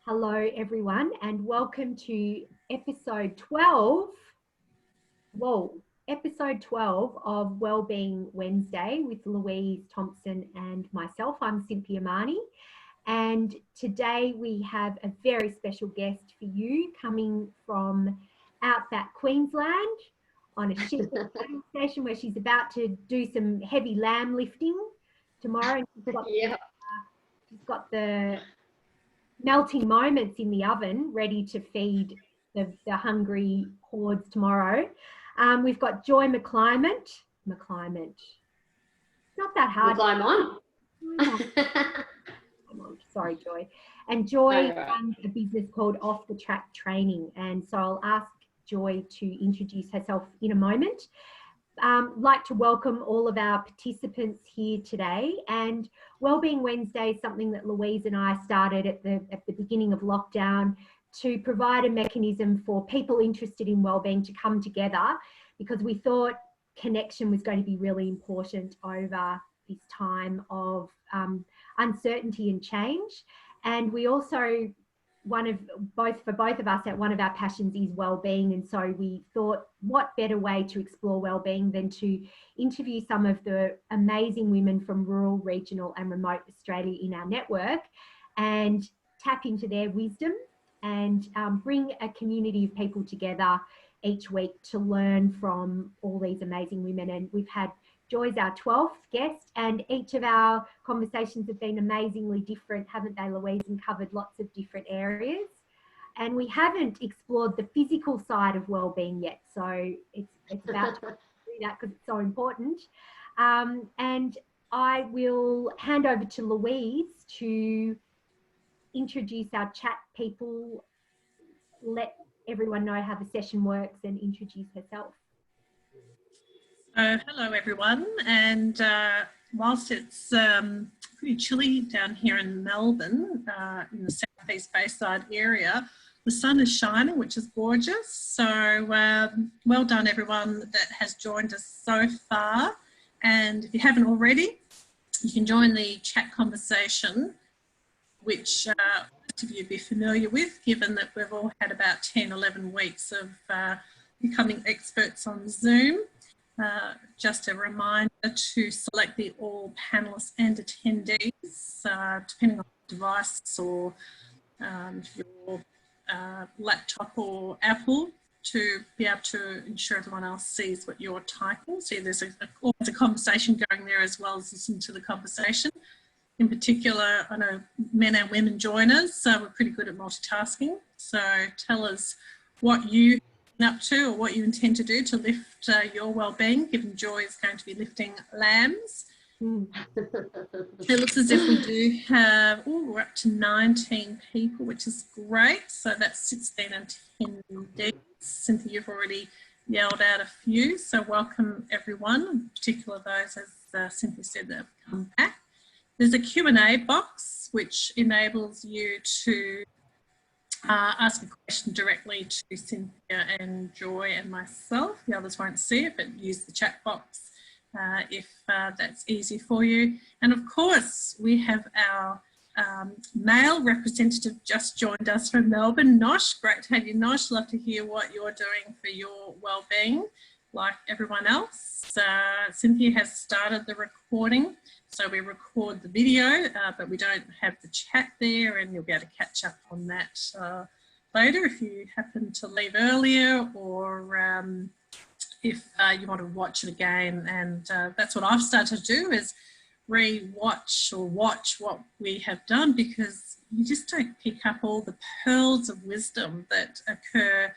Hello everyone and welcome to episode 12. Whoa, episode 12 of Wellbeing Wednesday with Louise Thompson and myself. I'm Cynthia Marnie, and today we have a very special guest for you coming from outback Queensland on a sheep station where she's about to do some heavy lamb lifting tomorrow. And she's got the melting moments in the oven ready to feed the hungry hordes tomorrow. We've got Joy McClymont. It's not that hard. McClymont. Sorry, Joy. And Joy runs a business called Off the Track Training. And so I'll ask Joy to introduce herself in a moment. Like to welcome all of our participants here today. And Wellbeing Wednesday is something that Louise and I started at the beginning of lockdown to provide a mechanism for people interested in wellbeing to come together, because we thought connection was going to be really important over this time of uncertainty and change. And we also, for both of us, one of our passions is wellbeing, and so we thought, what better way to explore wellbeing than to interview some of the amazing women from rural, regional and remote Australia in our network and tap into their wisdom and bring a community of people together each week to learn from all these amazing women. And we've had Joy's our 12th guest, and each of our conversations have been amazingly different, haven't they, Louise, and covered lots of different areas. And we haven't explored the physical side of wellbeing yet, so it's about to do that because it's so important. And I will hand over to Louise to introduce our chat people, let everyone know how the session works and introduce herself. Hello everyone, and whilst it's pretty chilly down here in Melbourne, in the southeast Bayside area, the sun is shining, which is gorgeous. So well done everyone that has joined us so far, and if you haven't already, you can join the chat conversation, which most of you be familiar with, given that we've all had about 10-11 weeks of becoming experts on Zoom. Just a reminder to select the all panelists and attendees, depending on the device or your laptop or Apple, to be able to ensure everyone else sees what you're typing. So there's always a conversation going there as well as listen to the conversation. In particular, I know men and women join us, so we're pretty good at multitasking. So tell us what you up to or what you intend to do to lift your well-being, given Joy is going to be lifting lambs. It looks as if we do have, we're up to 19 people, which is great. So that's 16 attendees. Cynthia, you've already yelled out a few, so welcome everyone, in particular those, as Cynthia said, that have come back. There's a Q&A box which enables you to ask a question directly to Cynthia and Joy and myself. The others won't see it, but use the chat box if that's easy for you. And of course, we have our male representative just joined us from Melbourne, Nosh. Great to have you, Nosh. Love to hear what you're doing for your wellbeing, like everyone else. Cynthia has started the recording. So we record the video, but we don't have the chat there, and you'll be able to catch up on that later if you happen to leave earlier, or if you want to watch it again. And that's what I've started to do, is re-watch or watch what we have done, because you just don't pick up all the pearls of wisdom that occur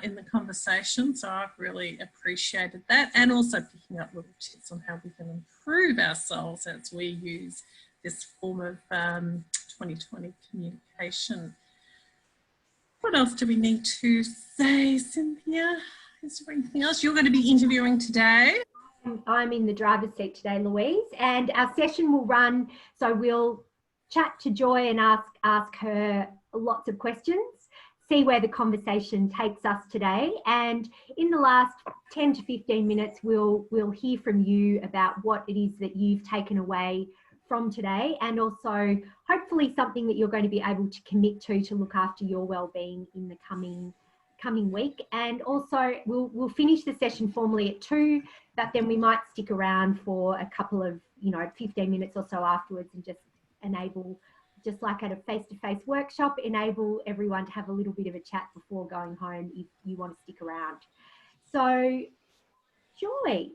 in the conversation. So I've really appreciated that, and also picking up little tips on how we can improve ourselves as we use this form of 2020 communication. What else do we need to say, Cynthia? Is there anything else? You're going to be interviewing today. I'm in the driver's seat today, Louise, and our session will run, so we'll chat to Joy and ask her lots of questions, see where the conversation takes us today, and in the last 10 to 15 minutes we'll hear from you about what it is that you've taken away from today, and also hopefully something that you're going to be able to commit to look after your well-being in the coming week. And also we'll finish the session formally at 2, but then we might stick around for a couple of 15 minutes or so afterwards, and just enable, just like at a face-to-face workshop, enable everyone to have a little bit of a chat before going home if you want to stick around. So Joy,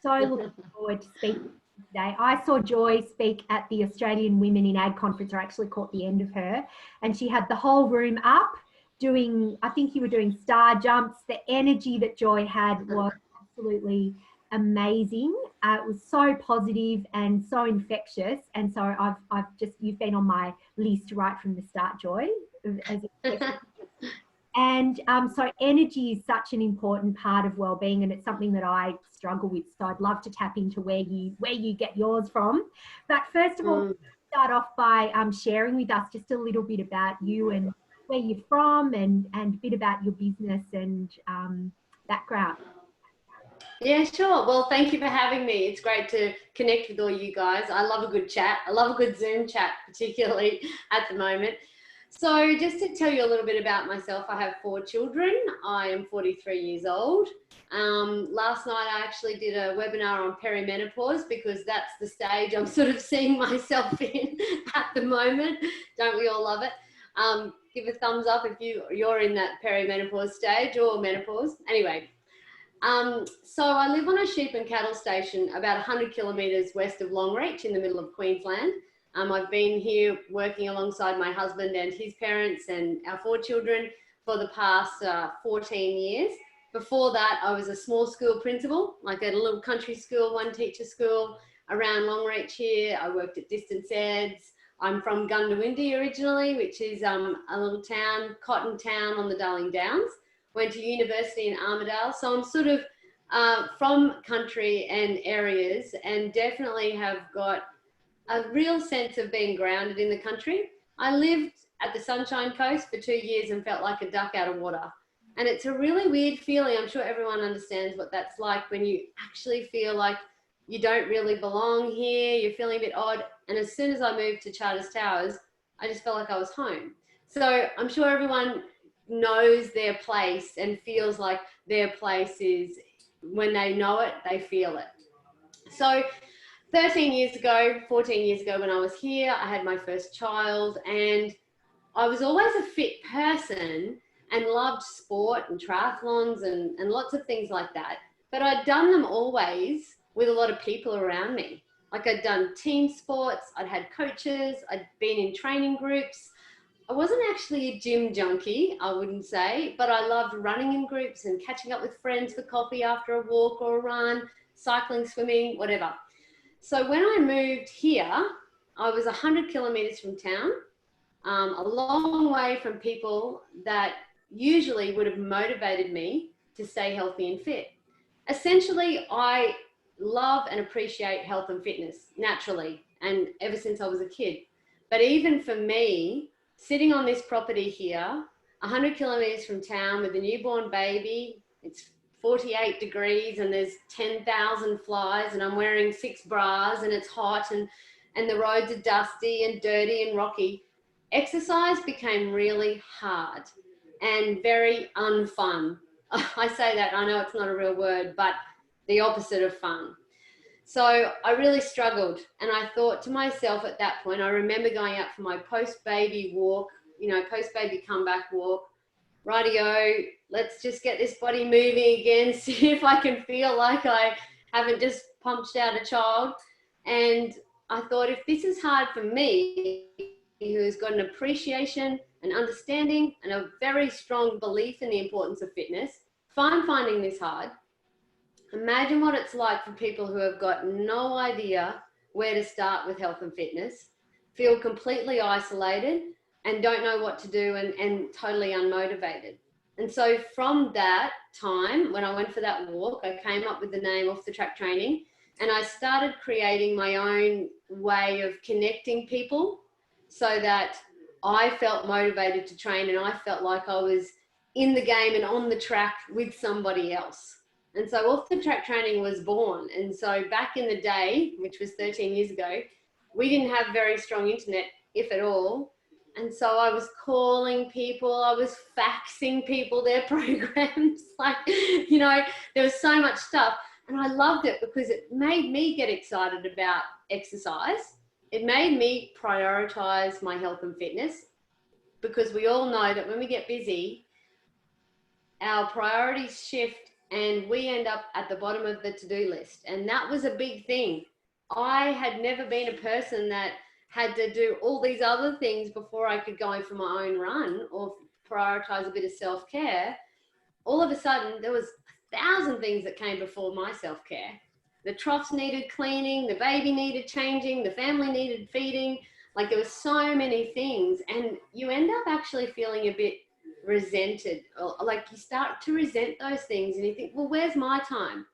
so looking forward to speaking today. I saw Joy speak at the Australian Women in Ag conference. I actually caught the end of her, and she had the whole room up doing, I think you were doing star jumps. The energy that Joy had was absolutely amazing. It was so positive and so infectious, and so you've been on my list right from the start, Joy, as a and so energy is such an important part of well-being, and it's something that I struggle with. So I'd love to tap into where you get yours from. But first of all, start off by sharing with us just a little bit about you and where you're from, and a bit about your business and background. Yeah, sure. Well, thank you for having me. It's great to connect with all you guys. I love a good chat. I love a good Zoom chat, particularly at the moment. So just to tell you a little bit about myself, I have 4 children. I am 43 years old. Last night I actually did a webinar on perimenopause, because that's the stage I'm sort of seeing myself in at the moment. Don't we all love it? Give a thumbs up if you're in that perimenopause stage or menopause. Anyway, so I live on a sheep and cattle station about 100 kilometres west of Longreach in the middle of Queensland. I've been here working alongside my husband and his parents and our 4 children for the past 14 years. Before that, I was a small school principal, like at a little country school, 1 teacher school around Longreach here. I worked at Distance Eds. I'm from Gundawindi originally, which is a little town, cotton town on the Darling Downs. Went to university in Armidale. So I'm sort of from country and areas, and definitely have got a real sense of being grounded in the country. I lived at the Sunshine Coast for 2 years and felt like a duck out of water. And it's a really weird feeling. I'm sure everyone understands what that's like, when you actually feel like you don't really belong here, you're feeling a bit odd. And as soon as I moved to Charters Towers, I just felt like I was home. So I'm sure everyone knows their place and feels like their place is, when they know it, they feel it. So 14 years ago, when I was here, I had my first child, and I was always a fit person and loved sport and triathlons and lots of things like that. But I'd done them always with a lot of people around me. Like I'd done team sports, I'd had coaches, I'd been in training groups. I wasn't actually a gym junkie, I wouldn't say, but I loved running in groups and catching up with friends for coffee after a walk or a run, cycling, swimming, whatever. So when I moved here, I was 100 kilometres from town, a long way from people that usually would have motivated me to stay healthy and fit. Essentially, I love and appreciate health and fitness naturally, and ever since I was a kid. But even for me, sitting on this property here, 100 kilometres from town with a newborn baby, it's 48 degrees and there's 10,000 flies, and I'm wearing 6 bras and it's hot, and the roads are dusty and dirty and rocky. Exercise became really hard and very unfun. I say that, I know it's not a real word, but the opposite of fun. So I really struggled, and I thought to myself at that point, I remember going out for my post-baby walk, post-baby comeback walk. Rightio, let's just get this body moving again, see if I can feel like I haven't just pumped out a child. And I thought, if this is hard for me, who's got an appreciation, an understanding, and a very strong belief in the importance of fitness, if I'm finding this hard, imagine what it's like for people who have got no idea where to start with health and fitness, feel completely isolated, and don't know what to do, and totally unmotivated. And so from that time, when I went for that walk, I came up with the name Off the Track Training, and I started creating my own way of connecting people so that I felt motivated to train, and I felt like I was in the game and on the track with somebody else. And so Off the Track Training was born. And so back in the day, which was 13 years ago, we didn't have very strong internet, if at all. And so I was calling people, I was faxing people their programs. Like, you know, there was so much stuff. And I loved it because it made me get excited about exercise. It made me prioritize my health and fitness, because we all know that when we get busy, our priorities shift and we end up at the bottom of the to-do list. And that was a big thing. I had never been a person that had to do all these other things before I could go in for my own run or prioritize a bit of self-care. All of a sudden, there was 1,000 things that came before my self-care. The troughs needed cleaning, the baby needed changing, the family needed feeding. Like, there were so many things, and you end up actually feeling a bit resented. Like, you start to resent those things and you think, well, where's my time?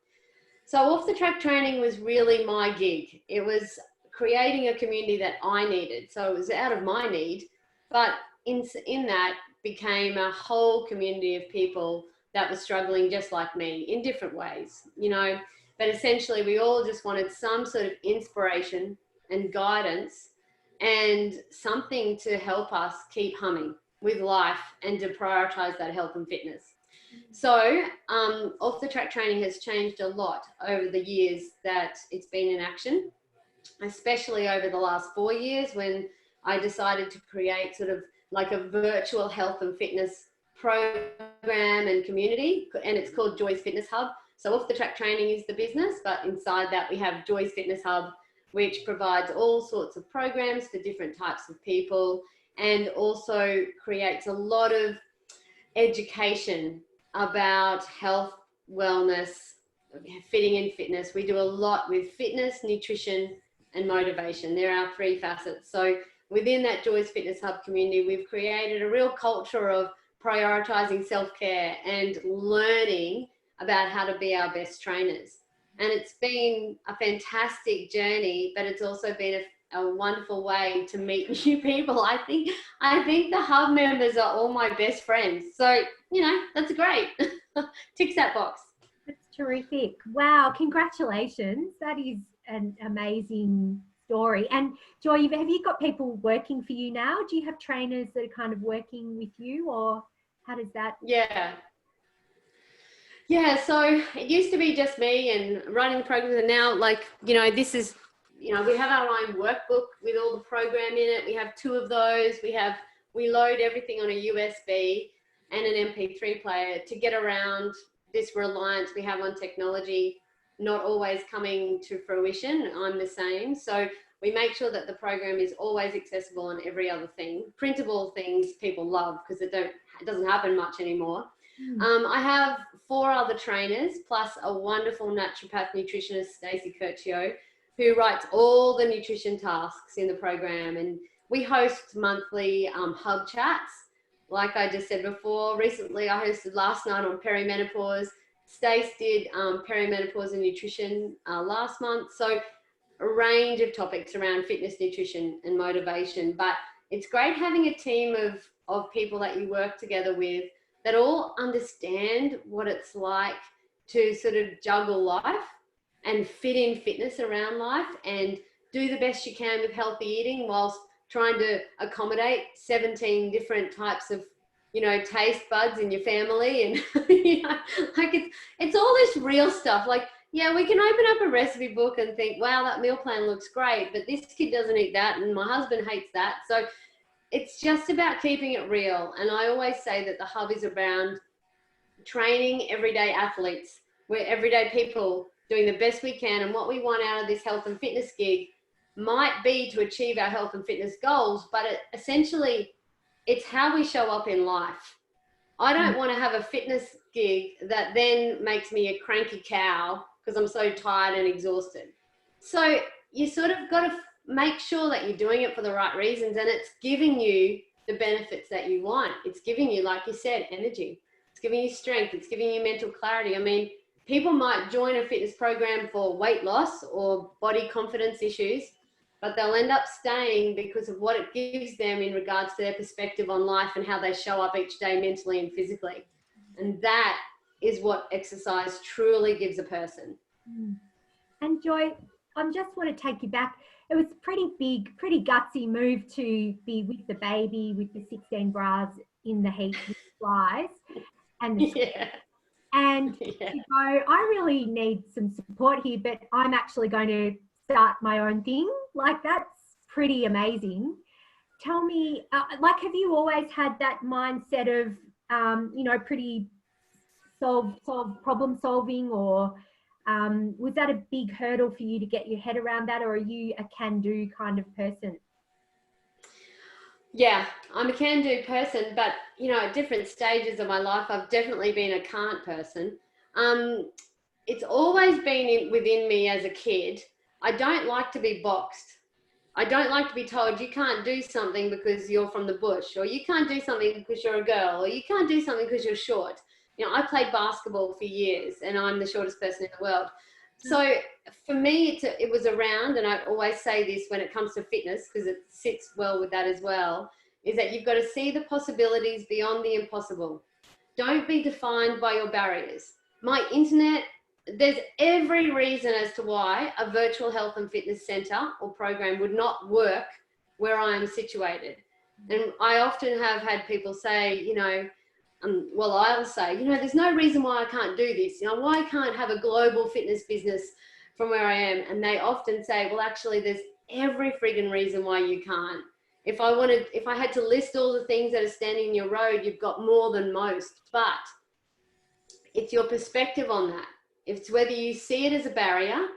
So Off the Track training was really my gig. It was creating a community that I needed. So it was out of my need, but in that became a whole community of people that were struggling just like me in different ways, you know. But essentially, we all just wanted some sort of inspiration and guidance and something to help us keep humming with life and to prioritize that health and fitness. So Off the Track training has changed a lot over the years that it's been in action, especially over the last 4 years when I decided to create sort of like a virtual health and fitness program and community, and it's called Joy's Fitness Hub. So Off the Track training is the business, but inside that we have Joy's Fitness Hub, which provides all sorts of programs for different types of people and also creates a lot of education about health, wellness, fitting and fitness. We do a lot with fitness, nutrition, and motivation. There are 3 facets. So within that Joy's Fitness Hub community, we've created a real culture of prioritizing self-care and learning about how to be our best trainers. And it's been a fantastic journey, but it's also been a wonderful way to meet new people. I think the hub members are all my best friends. So, you know, that's great. Ticks that box. That's terrific. Wow, congratulations. That is an amazing story. And Joy, have you got people working for you now? Do you have trainers that are kind of working with you, or how does that? Yeah, so it used to be just me and running the programs, and now, like, you know, this is, you know, we have our own workbook with all the program in it. We have 2 of those. We load everything on a USB and an MP3 player to get around this reliance we have on technology not always coming to fruition. I'm the same. So we make sure that the program is always accessible on every other thing. Printable things people love because it doesn't happen much anymore. I have 4 other trainers plus a wonderful naturopath nutritionist, Stacey Curcio, who writes all the nutrition tasks in the program. And we host monthly hub chats. Like I just said before, recently I hosted last night on perimenopause. Stace did perimenopause and nutrition last month. So a range of topics around fitness, nutrition and motivation. But it's great having a team of people that you work together with that all understand what it's like to sort of juggle life and fit in fitness around life and do the best you can with healthy eating whilst trying to accommodate 17 different types of, you know, taste buds in your family. And, you know, like it's all this real stuff. Like, yeah, we can open up a recipe book and think, wow, that meal plan looks great, but this kid doesn't eat that and my husband hates that. So it's just about keeping it real. And I always say that the hub is around training everyday athletes. We're everyday people doing the best we can. And what we want out of this health and fitness gig might be to achieve our health and fitness goals, but essentially it's how we show up in life. I don't want to have a fitness gig that then makes me a cranky cow because I'm so tired and exhausted. So you sort of got to make sure that you're doing it for the right reasons and it's giving you the benefits that you want. It's giving you, like you said, energy. It's giving you strength. It's giving you mental clarity. I mean, people might join a fitness program for weight loss or body confidence issues, but they'll end up staying because of what it gives them in regards to their perspective on life and how they show up each day mentally and physically. And that is what exercise truly gives a person. And Joy, I just want to take you back. it was pretty big, pretty gutsy move to be with the baby with the 16 bras in the heat with flies and the Yeah. and Yeah. to go, I really need some support here, but I'm actually going to start my own thing. Like, that's pretty amazing. Tell me, like, have you always had that mindset of, you know, pretty problem solving, or was that a big hurdle for you to get your head around that, or are you a can-do kind of person? Yeah, I'm a can-do person, but you know, at different stages of my life, I've definitely been a can't person. It's always been within me as a kid. I don't like to be boxed. I don't like to be told you can't do something because you're from the bush, or you can't do something because you're a girl, or you can't do something because you're short. You know, I played basketball for years and I'm the shortest person in the world. So for me, it was around, and I always say this when it comes to fitness, because it sits well with that as well, is that you've got to see the possibilities beyond the impossible. Don't be defined by your barriers. My internet, there's every reason as to why a virtual health and fitness center or program would not work where I am situated. And I often have had people say, you know, well, I'll say, you know, there's no reason why I can't do this. You know, why I can't have a global fitness business from where I am. And they often say, well, actually, there's every friggin' reason why you can't. If I had to list all the things that are standing in your road, you've got more than most. But it's your perspective on that. It's whether you see it as a barrier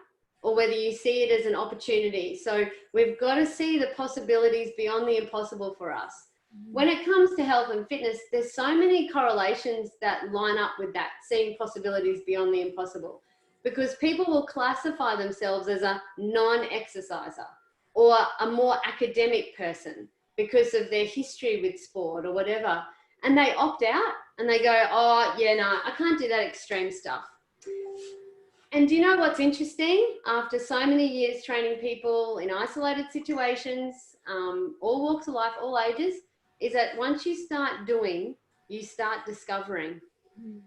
or whether you see it as an opportunity. So we've got to see the possibilities beyond the impossible for us. When it comes to health and fitness, there's so many correlations that line up with that, seeing possibilities beyond the impossible, because people will classify themselves as a non-exerciser or a more academic person because of their history with sport or whatever. And they opt out and they go, oh, yeah, no, I can't do that extreme stuff. And do you know what's interesting? After so many years training people in isolated situations, all walks of life, all ages, is that once you start doing, you start discovering,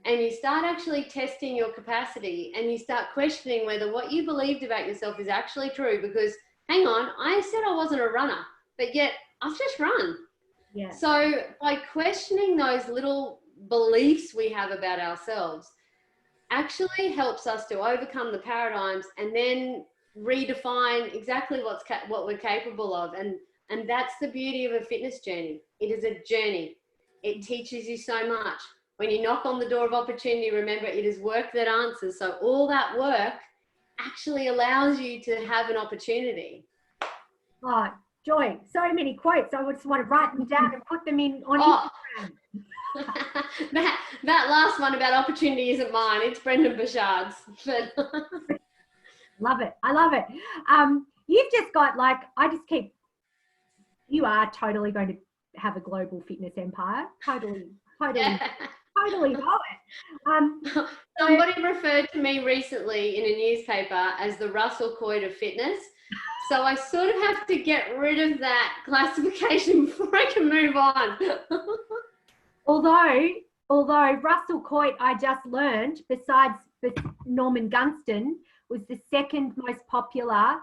and you start actually testing your capacity, and you start questioning whether what you believed about yourself is actually true. Because hang on, I said I wasn't a runner, but yet I've just run. Yeah. So by questioning those little beliefs we have about ourselves actually helps us to overcome the paradigms and then redefine exactly what we're capable of. And that's the beauty of a fitness journey. It is a journey. It teaches you so much. When you knock on the door of opportunity, remember, it is work that answers. So all that work actually allows you to have an opportunity. Oh, Joy, so many quotes. I just want to write them down and put them in on Instagram. that last one about opportunity isn't mine. It's Brendan Bouchard's. But love it. I love it. You've just got, like, you are totally going to have a global fitness empire. Totally yeah. Totally know it. Somebody referred to me recently in a newspaper as the Russell Coight of fitness. So I sort of have to get rid of that classification before I can move on. Although Russell Coight, I just learned, besides Norman Gunston, was the second most popular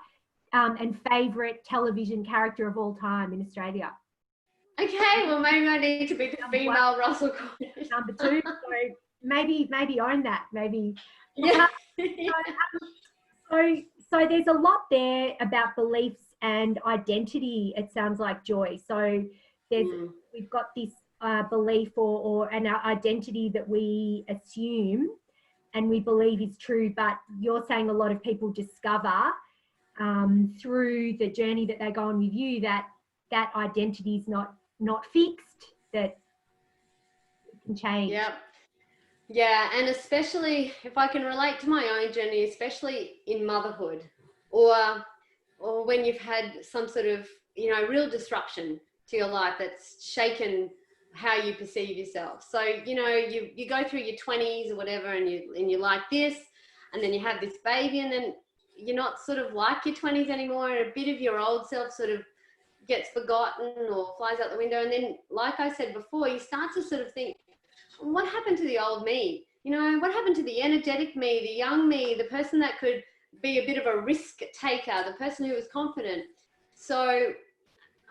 and favourite television character of all time in Australia. Okay, well, maybe I need to be the female Russell Coight. Number 2, so maybe own that, maybe. Yeah. So there's a lot there about beliefs and identity, it sounds like, Joy. So we've got this belief or an identity that we assume and we believe is true, but you're saying a lot of people discover through the journey that they go on with you that identity is not fixed, that it can change. Yep. Yeah, and especially if I can relate to my own journey, especially in motherhood, or when you've had some sort of, you know, real disruption to your life that's shaken how you perceive yourself. So, you know, you go through your 20s or whatever, and you like this, and then you have this baby, and then you're not sort of like your 20s anymore, and a bit of your old self sort of gets forgotten or flies out the window. And then, like I said before, you start to sort of think, what happened to the old me? You know, what happened to the energetic me, the young me, the person that could be a bit of a risk taker, the person who was confident? So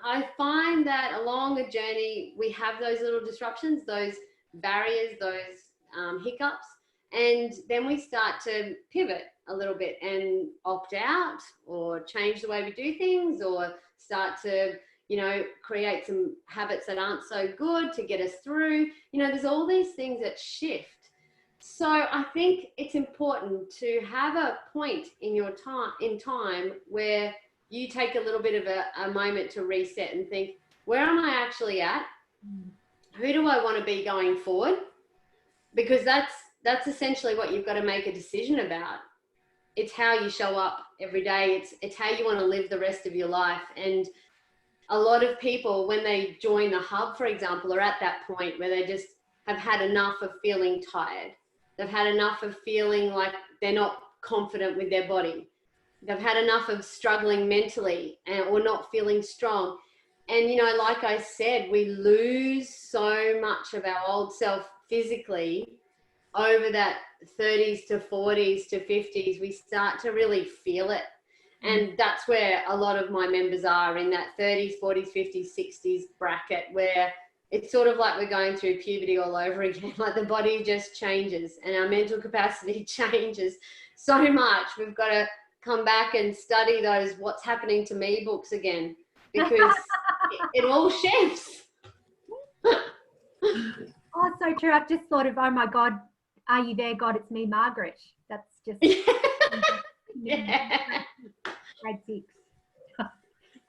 I find that along the journey, we have those little disruptions, those barriers, those hiccups, and then we start to pivot a little bit and opt out or change the way we do things, or start to, you know, create some habits that aren't so good to get us through. You know, there's all these things that shift. So I think it's important to have a point in your time where you take a little bit of a moment to reset and think, where am I actually at? Who do I want to be going forward? Because that's essentially what you've got to make a decision about. It's how you show up every day. It's how you want to live the rest of your life. And a lot of people, when they join the hub, for example, are at that point where they just have had enough of feeling tired. They've had enough of feeling like they're not confident with their body. They've had enough of struggling mentally or not feeling strong. And, you know, like I said, we lose so much of our old self physically over that 30s to 40s to 50s. We start to really feel it. And that's where a lot of my members are, in that 30s, 40s, 50s, 60s bracket, where it's sort of like we're going through puberty all over again. Like the body just changes and our mental capacity changes so much. We've got to come back and study those What's Happening to Me books again, because it all shifts. Oh, so true. I've just thought of, oh my God, are you there, God? It's me, Margaret. That's just yeah. grade 6.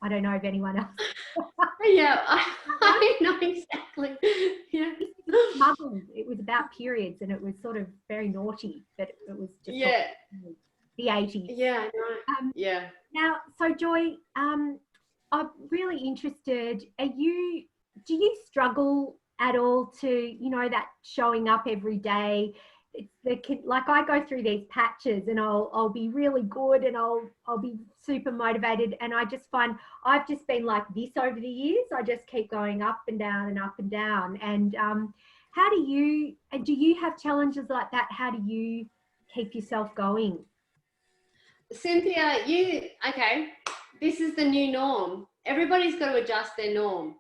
I don't know if anyone else. Yeah, I know exactly. Yeah. Smuggled. It was about periods, and it was sort of very naughty, but it was just the 80s. Yeah, I know. Yeah. Now, so Joy, I'm really interested. Do you struggle at all to, you know, that showing up every day? It's like I go through these patches, and I'll be really good, and I'll be super motivated, and I just find I've just been like this over the years. I just keep going up and down and up and down. And how do you have challenges like that? How do you keep yourself going? Cynthia, okay, this is the new norm. Everybody's got to adjust their norm.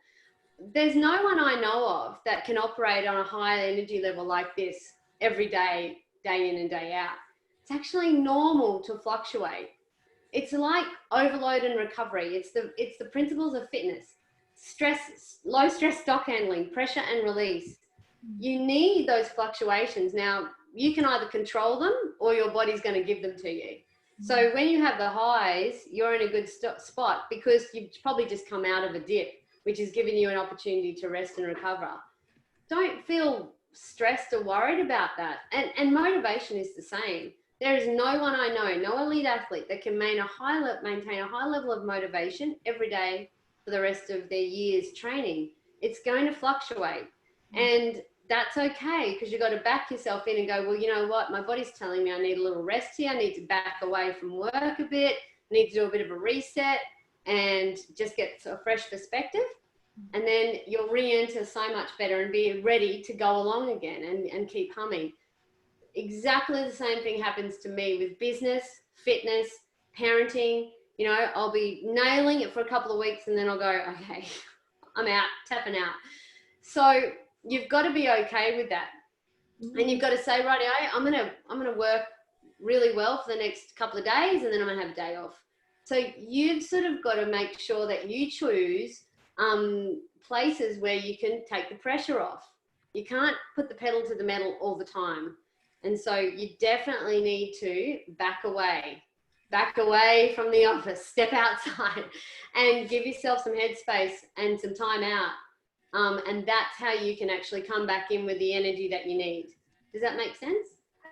There's no one I know of that can operate on a high energy level like this every day, day in and day out. It's actually normal to fluctuate. It's like overload and recovery. It's the principles of fitness. Stress, low stress stock handling, pressure and release. You need those fluctuations. Now, you can either control them or your body's going to give them to you. So when you have the highs, you're in a good spot because you've probably just come out of a dip, which is giving you an opportunity to rest and recover. Don't feel stressed or worried about that. And motivation is the same. There is no one I know, no elite athlete that can maintain a high level of motivation every day for the rest of their year's training. It's going to fluctuate. And that's okay, because you've got to back yourself in and go, well, you know what? My body's telling me I need a little rest here. I need to back away from work a bit. I need to do a bit of a reset and just get a fresh perspective. And then you'll re-enter so much better and be ready to go along again and keep humming. Exactly the same thing happens to me with business, fitness, parenting. You know, I'll be nailing it for a couple of weeks and then I'll go, okay, I'm out, tapping out. So you've got to be okay with that. And you've got to say, right, I'm gonna work really well for the next couple of days and then I'm gonna have a day off. So you've sort of got to make sure that you choose places where you can take the pressure off. You can't put the pedal to the metal all the time. And so you definitely need to back away from the office, step outside and give yourself some headspace and some time out. And that's how you can actually come back in with the energy that you need. Does that make sense?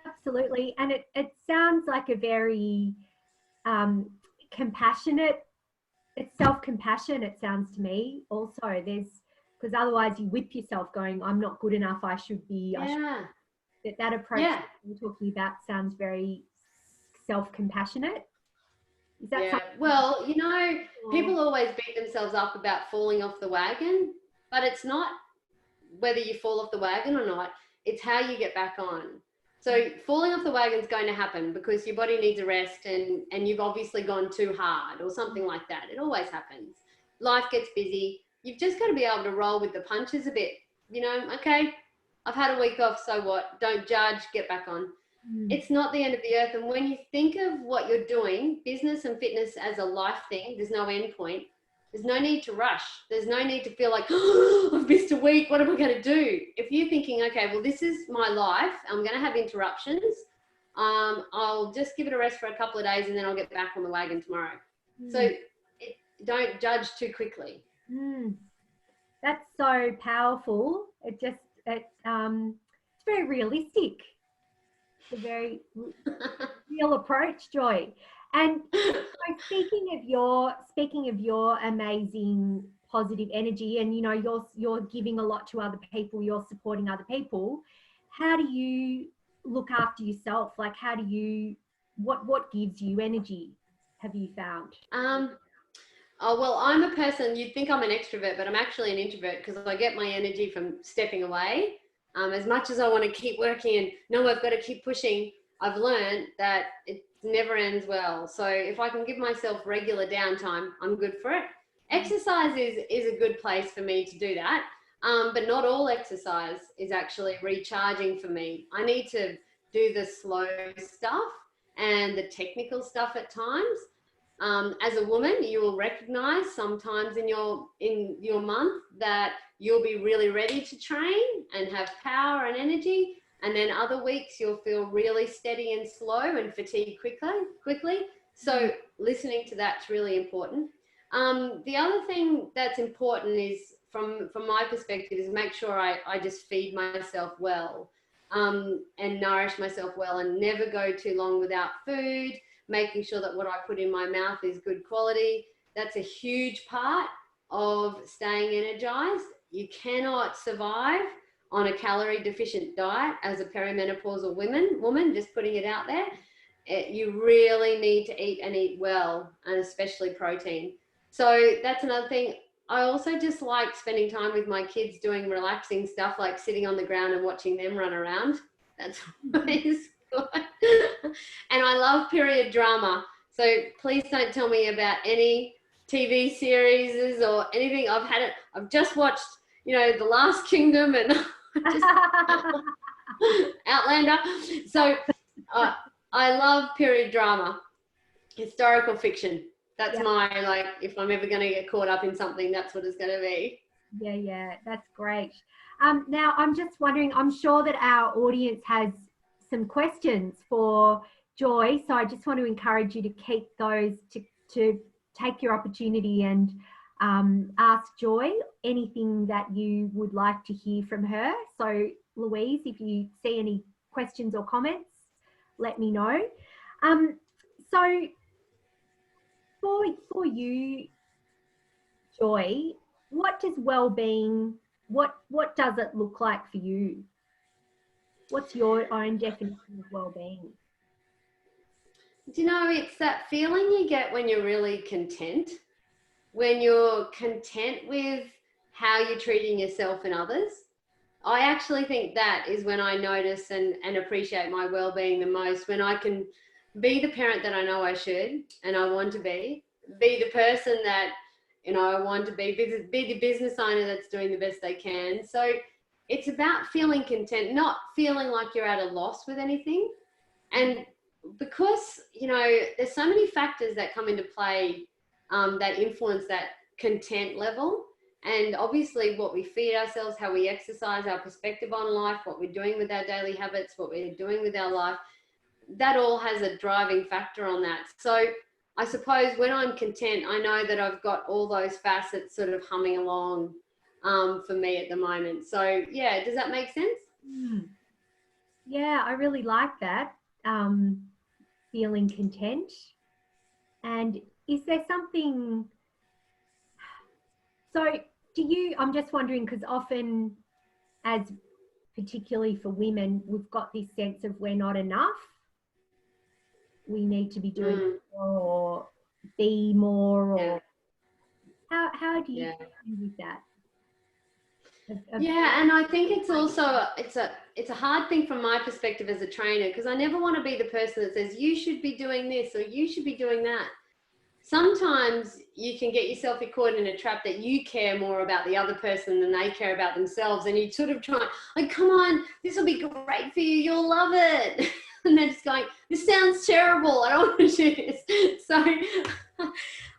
Absolutely. And it sounds like a very compassionate, it's self-compassion, it sounds to me also. Because otherwise you whip yourself going, I'm not good enough, I should be. That approach that you're talking about sounds very self-compassionate. Is that well, you know, people always beat themselves up about falling off the wagon, but it's not whether you fall off the wagon or not, it's how you get back on. So falling off the wagon is going to happen because your body needs a rest and you've obviously gone too hard or something like that. It always happens. Life gets busy. You've just got to be able to roll with the punches a bit. You know, okay, I've had a week off, so what? Don't judge, get back on. It's not the end of the earth. And when you think of what you're doing, business and fitness as a life thing, there's no end point. There's no need to rush. There's no need to feel like, oh, I've missed a week. What am I going to do? If you're thinking, okay, well, this is my life. I'm going to have interruptions. I'll just give it a rest for a couple of days and then I'll get back on the wagon tomorrow. So don't judge too quickly. That's so powerful. It's very realistic. It's a very real approach, Joy. And so speaking of your amazing positive energy, and you know you're giving a lot to other people, you're supporting other people. How do you look after yourself? Like, how do you what gives you energy? Have you found? Oh, well, I'm a person, you'd think I'm an extrovert, but I'm actually an introvert because I get my energy from stepping away. As much as I want to keep working and no, I've got to keep pushing, I've learned that it never ends well. So if I can give myself regular downtime, I'm good for it. Exercise is a good place for me to do that. But not all exercise is actually recharging for me. I need to do the slow stuff and the technical stuff at times. As a woman, you will recognize sometimes in your month that you'll be really ready to train and have power and energy. And then other weeks you'll feel really steady and slow and fatigued quickly. So listening to that's really important. The other thing that's important is from my perspective is make sure I just feed myself well, and nourish myself well and never go too long without food, making sure that what I put in my mouth is good quality. That's a huge part of staying energized. You cannot survive on a calorie deficient diet as a perimenopausal woman, just putting it out there. You really need to eat and eat well, and especially protein. So that's another thing. I also just like spending time with my kids doing relaxing stuff like sitting on the ground and watching them run around. That's always good. And I love period drama. So please don't tell me about any TV series or anything. I've just watched, The Last Kingdom and Outlander. So I love period drama, historical fiction. That's my, if I'm ever going to get caught up in something, that's what it's going to be. Yeah, that's great. Now, I'm just wondering, I'm sure that our audience has some questions for Joy. So I just want to encourage you to keep those, to take your opportunity and ask Joy anything that you would like to hear from her. So Louise, if you see any questions or comments, let me know. So for you, Joy, what does well-being, what does it look like for you? What's your own definition of well-being? Do you know, it's that feeling you get when you're really content, when you're content with how you're treating yourself and others. I actually think that is when I notice and appreciate my well-being the most, when I can be the parent that I know I should and I want to be the person that, I want to be the business owner that's doing the best they can. So it's about feeling content, not feeling like you're at a loss with anything. And because, there's so many factors that come into play that influence that content level. And obviously what we feed ourselves, how we exercise, our perspective on life, what we're doing with our daily habits, what we're doing with our life, that all has a driving factor on that. So I suppose when I'm content, I know that I've got all those facets sort of humming along for me at the moment. So yeah, does that make sense? Yeah, I really like that. Feeling content. And is there something, so I'm just wondering, because often, as particularly for women, we've got this sense of we're not enough. We need to be doing more or be more, or how do you deal with that? Yeah, and I think it's also it's a hard thing from my perspective as a trainer, because I never want to be the person that says you should be doing this or you should be doing that. Sometimes you can get yourself caught in a trap that you care more about the other person than they care about themselves, and you sort of try, like, come on, this will be great for you, you'll love it. And they're just going, this sounds terrible, I don't want to do this. So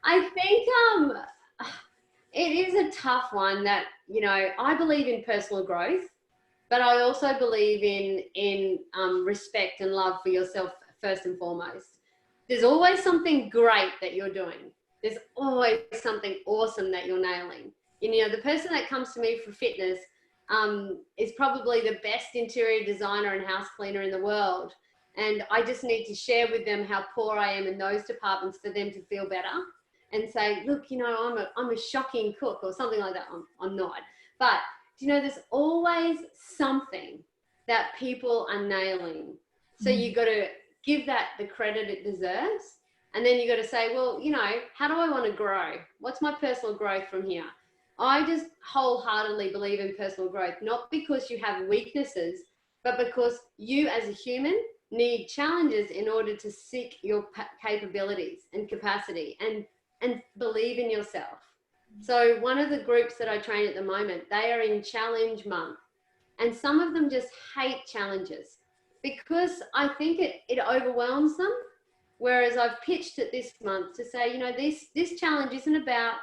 I think it is a tough one that, you know, I believe in personal growth, but I also believe in respect and love for yourself first and foremost. There's always something great that you're doing. There's always something awesome that you're nailing. You know, the person that comes to me for fitness is probably the best interior designer and house cleaner in the world. And I just need to share with them how poor I am in those departments for them to feel better and say, look, you know, I'm a shocking cook or something like that. I'm not. But, you know, there's always something that people are nailing. So you got to give that the credit it deserves. And then you got to say, well, you know, how do I want to grow? What's my personal growth from here? I just wholeheartedly believe in personal growth, not because you have weaknesses, but because you as a human need challenges in order to seek your capabilities and capacity and believe in yourself. So one of the groups that I train at the moment, they are in challenge month, and some of them just hate challenges because I think it overwhelms them. Whereas I've pitched it this month to say, you know, this challenge isn't about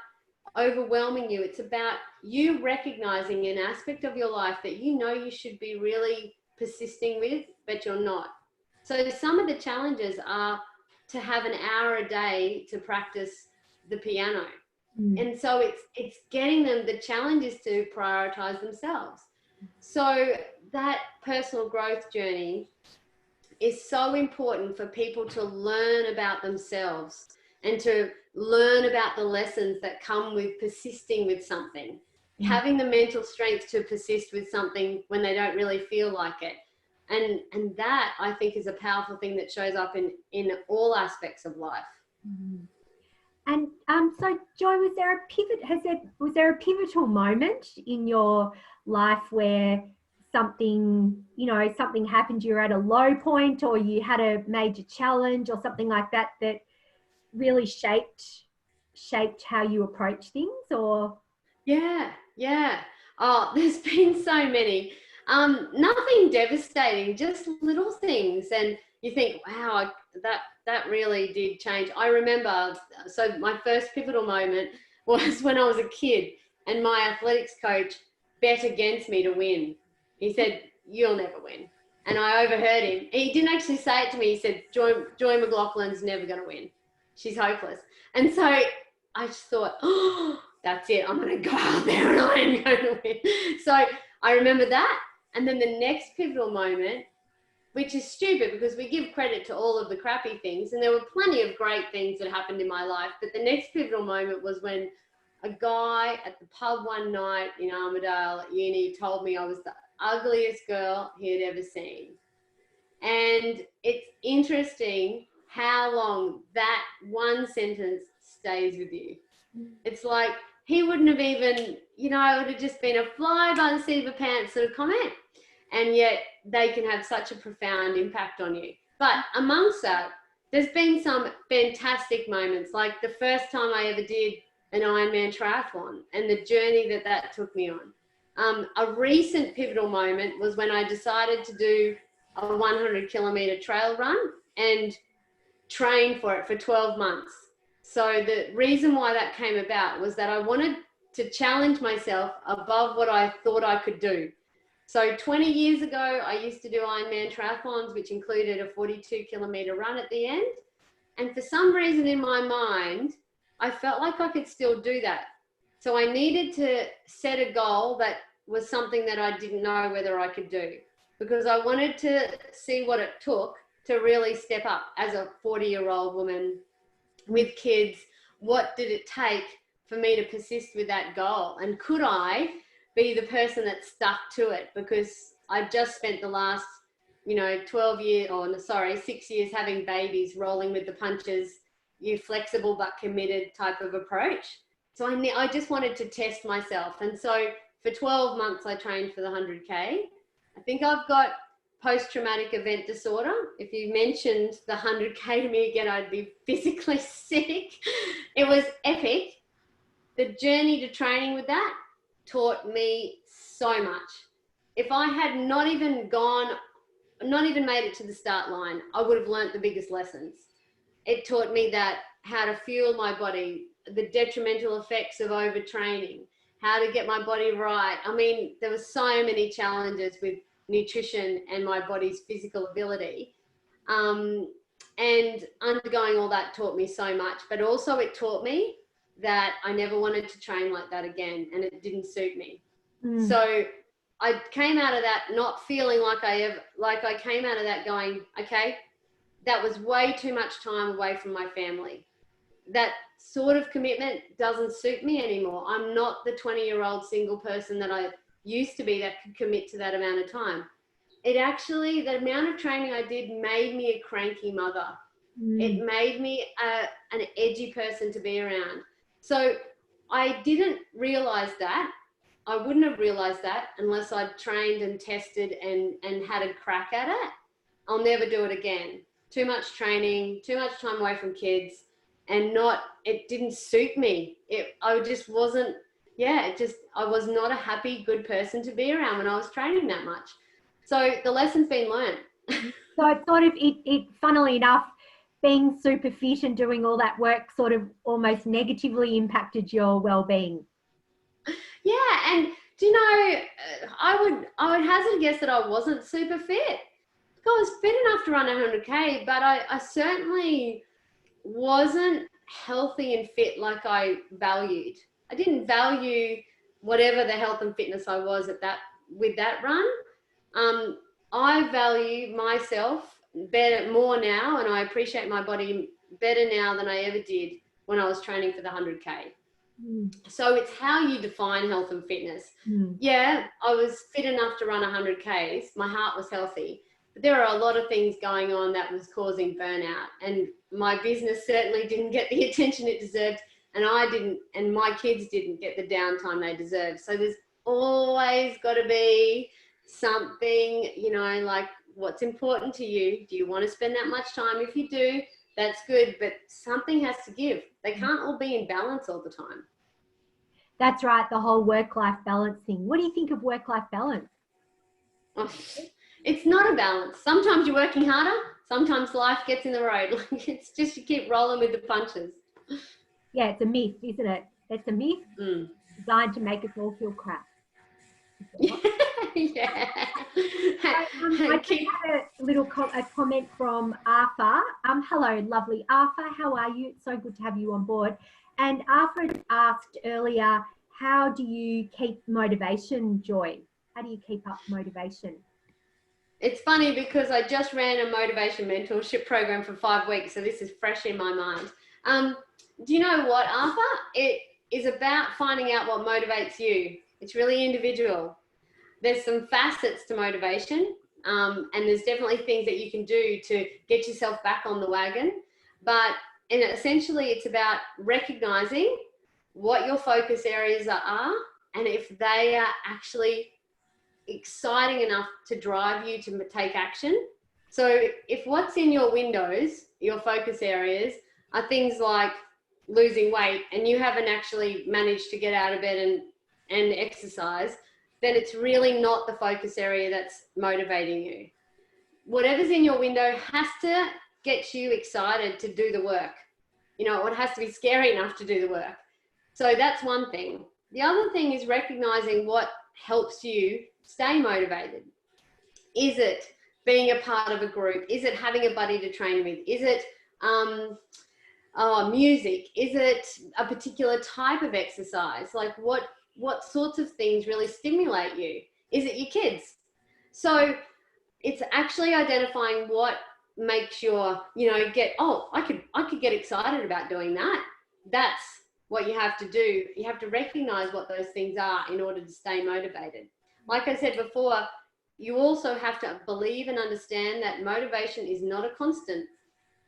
overwhelming you. It's about you recognizing an aspect of your life that you know you should be really persisting with, but you're not. So some of the challenges are to have an hour a day to practice the piano. And so it's getting them, the challenge is to prioritize themselves. So that personal growth journey is so important for people to learn about themselves and to learn about the lessons that come with persisting with something, having the mental strength to persist with something when they don't really feel like it. And that, I think, is a powerful thing that shows up in all aspects of life. And so, Joy, was there a pivotal moment in your life where something happened, you were at a low point or you had a major challenge or something like that that really shaped how you approach things? Or yeah oh, there's been so many. Nothing devastating, just little things, and you think, wow, that really did change. I remember, so my first pivotal moment was when I was a kid and my athletics coach bet against me to win. He said, you'll never win. And I overheard him. He didn't actually say it to me. He said, Joy McLaughlin's never going to win. She's hopeless. And so I just thought, oh, that's it. I'm going to go out there and I am going to win. So I remember that. And then the next pivotal moment, which is stupid because we give credit to all of the crappy things, and there were plenty of great things that happened in my life, but the next pivotal moment was when a guy at the pub one night in Armidale at uni told me I was the ugliest girl he had ever seen. And it's interesting how long that one sentence stays with you. It's like he wouldn't have even, you know, it would have just been a fly by the seat of a pants sort of comment. And yet they can have such a profound impact on you. But amongst that, there's been some fantastic moments, like the first time I ever did an Ironman triathlon and the journey that took me on. A recent pivotal moment was when I decided to do a 100-kilometer trail run and train for it for 12 months. So the reason why that came about was that I wanted to challenge myself above what I thought I could do. So 20 years ago, I used to do Ironman triathlons, which included a 42-kilometer run at the end. And for some reason in my mind, I felt like I could still do that. So I needed to set a goal that was something that I didn't know whether I could do, because I wanted to see what it took to really step up as a 40-year-old woman with kids. What did it take for me to persist with that goal? And could I be the person that stuck to it? Because I just spent the last, 6 years having babies, rolling with the punches, flexible but committed type of approach. So I just wanted to test myself. And so for 12 months, I trained for the 100K. I think I've got post-traumatic event disorder. If you mentioned the 100K to me again, I'd be physically sick. It was epic. The journey to training with that taught me so much. If I had not even made it to the start line, I would have learnt the biggest lessons. It taught me that how to fuel my body, the detrimental effects of overtraining, how to get my body right. I mean, there were so many challenges with nutrition and my body's physical ability. And undergoing all that taught me so much, but also it taught me that I never wanted to train like that again, and it didn't suit me. So I came out of that not feeling like I came out of that going, okay, that was way too much time away from my family. That sort of commitment doesn't suit me anymore. I'm not the 20-year-old single person that I used to be that could commit to that amount of time. It actually, the amount of training I did made me a cranky mother. It made me an edgy person to be around. So I didn't realize that. I wouldn't have realized that unless I'd trained and tested and had a crack at it. I'll never do it again. Too much training, too much time away from kids, and it didn't suit me. I just wasn't, I was not a happy, good person to be around when I was training that much. So the lesson's been learned. So it's sort of, it funnily enough, being super fit and doing all that work sort of almost negatively impacted your well-being. Yeah, and do you know, I would hazard a guess that I wasn't super fit. I was fit enough to run 100K, but I certainly wasn't healthy and fit like I valued. I didn't value whatever the health and fitness I was with that run. I value myself more now, and I appreciate my body better now than I ever did when I was training for the 100K. So it's how you define health and fitness. Yeah, I was fit enough to run 100Ks. My heart was healthy. But there are a lot of things going on that was causing burnout. And my business certainly didn't get the attention it deserved. And I didn't, and my kids didn't get the downtime they deserved. So there's always got to be something, like what's important to you. Do you want to spend that much time? If you do, that's good. But something has to give. They can't all be in balance all the time. That's right, the whole work-life balance thing. What do you think of work-life balance? Oh, it's not a balance. Sometimes you're working harder, sometimes life gets in the road. It's just you keep rolling with the punches. Yeah, it's a myth, isn't it? It's a myth designed to make us all feel crap. Yeah. I just had a comment from Arthur. Hello, lovely Arthur. How are you? It's so good to have you on board. And Arthur asked earlier, how do you keep motivation, Joy? How do you keep up motivation? It's funny because I just ran a motivation mentorship program for 5 weeks, so this is fresh in my mind. Do you know what, Arthur? It is about finding out what motivates you. It's really individual. There's some facets to motivation, and there's definitely things that you can do to get yourself back on the wagon. But essentially, it's about recognizing what your focus areas are and if they are actually exciting enough to drive you to take action. So if what's in your windows, your focus areas, are things like losing weight and you haven't actually managed to get out of bed and exercise, then it's really not the focus area that's motivating you. Whatever's in your window has to get you excited to do the work. It has to be scary enough to do the work. So that's one thing. The other thing is recognizing what helps you stay motivated. Is it being a part of a group? Is it having a buddy to train with? Is it music? Is it a particular type of exercise? Like what sorts of things really stimulate you? Is it your kids? So it's actually identifying what makes your, I could get excited about doing that. That's what you have to do. You have to recognize what those things are in order to stay motivated. Like I said before, you also have to believe and understand that motivation is not a constant.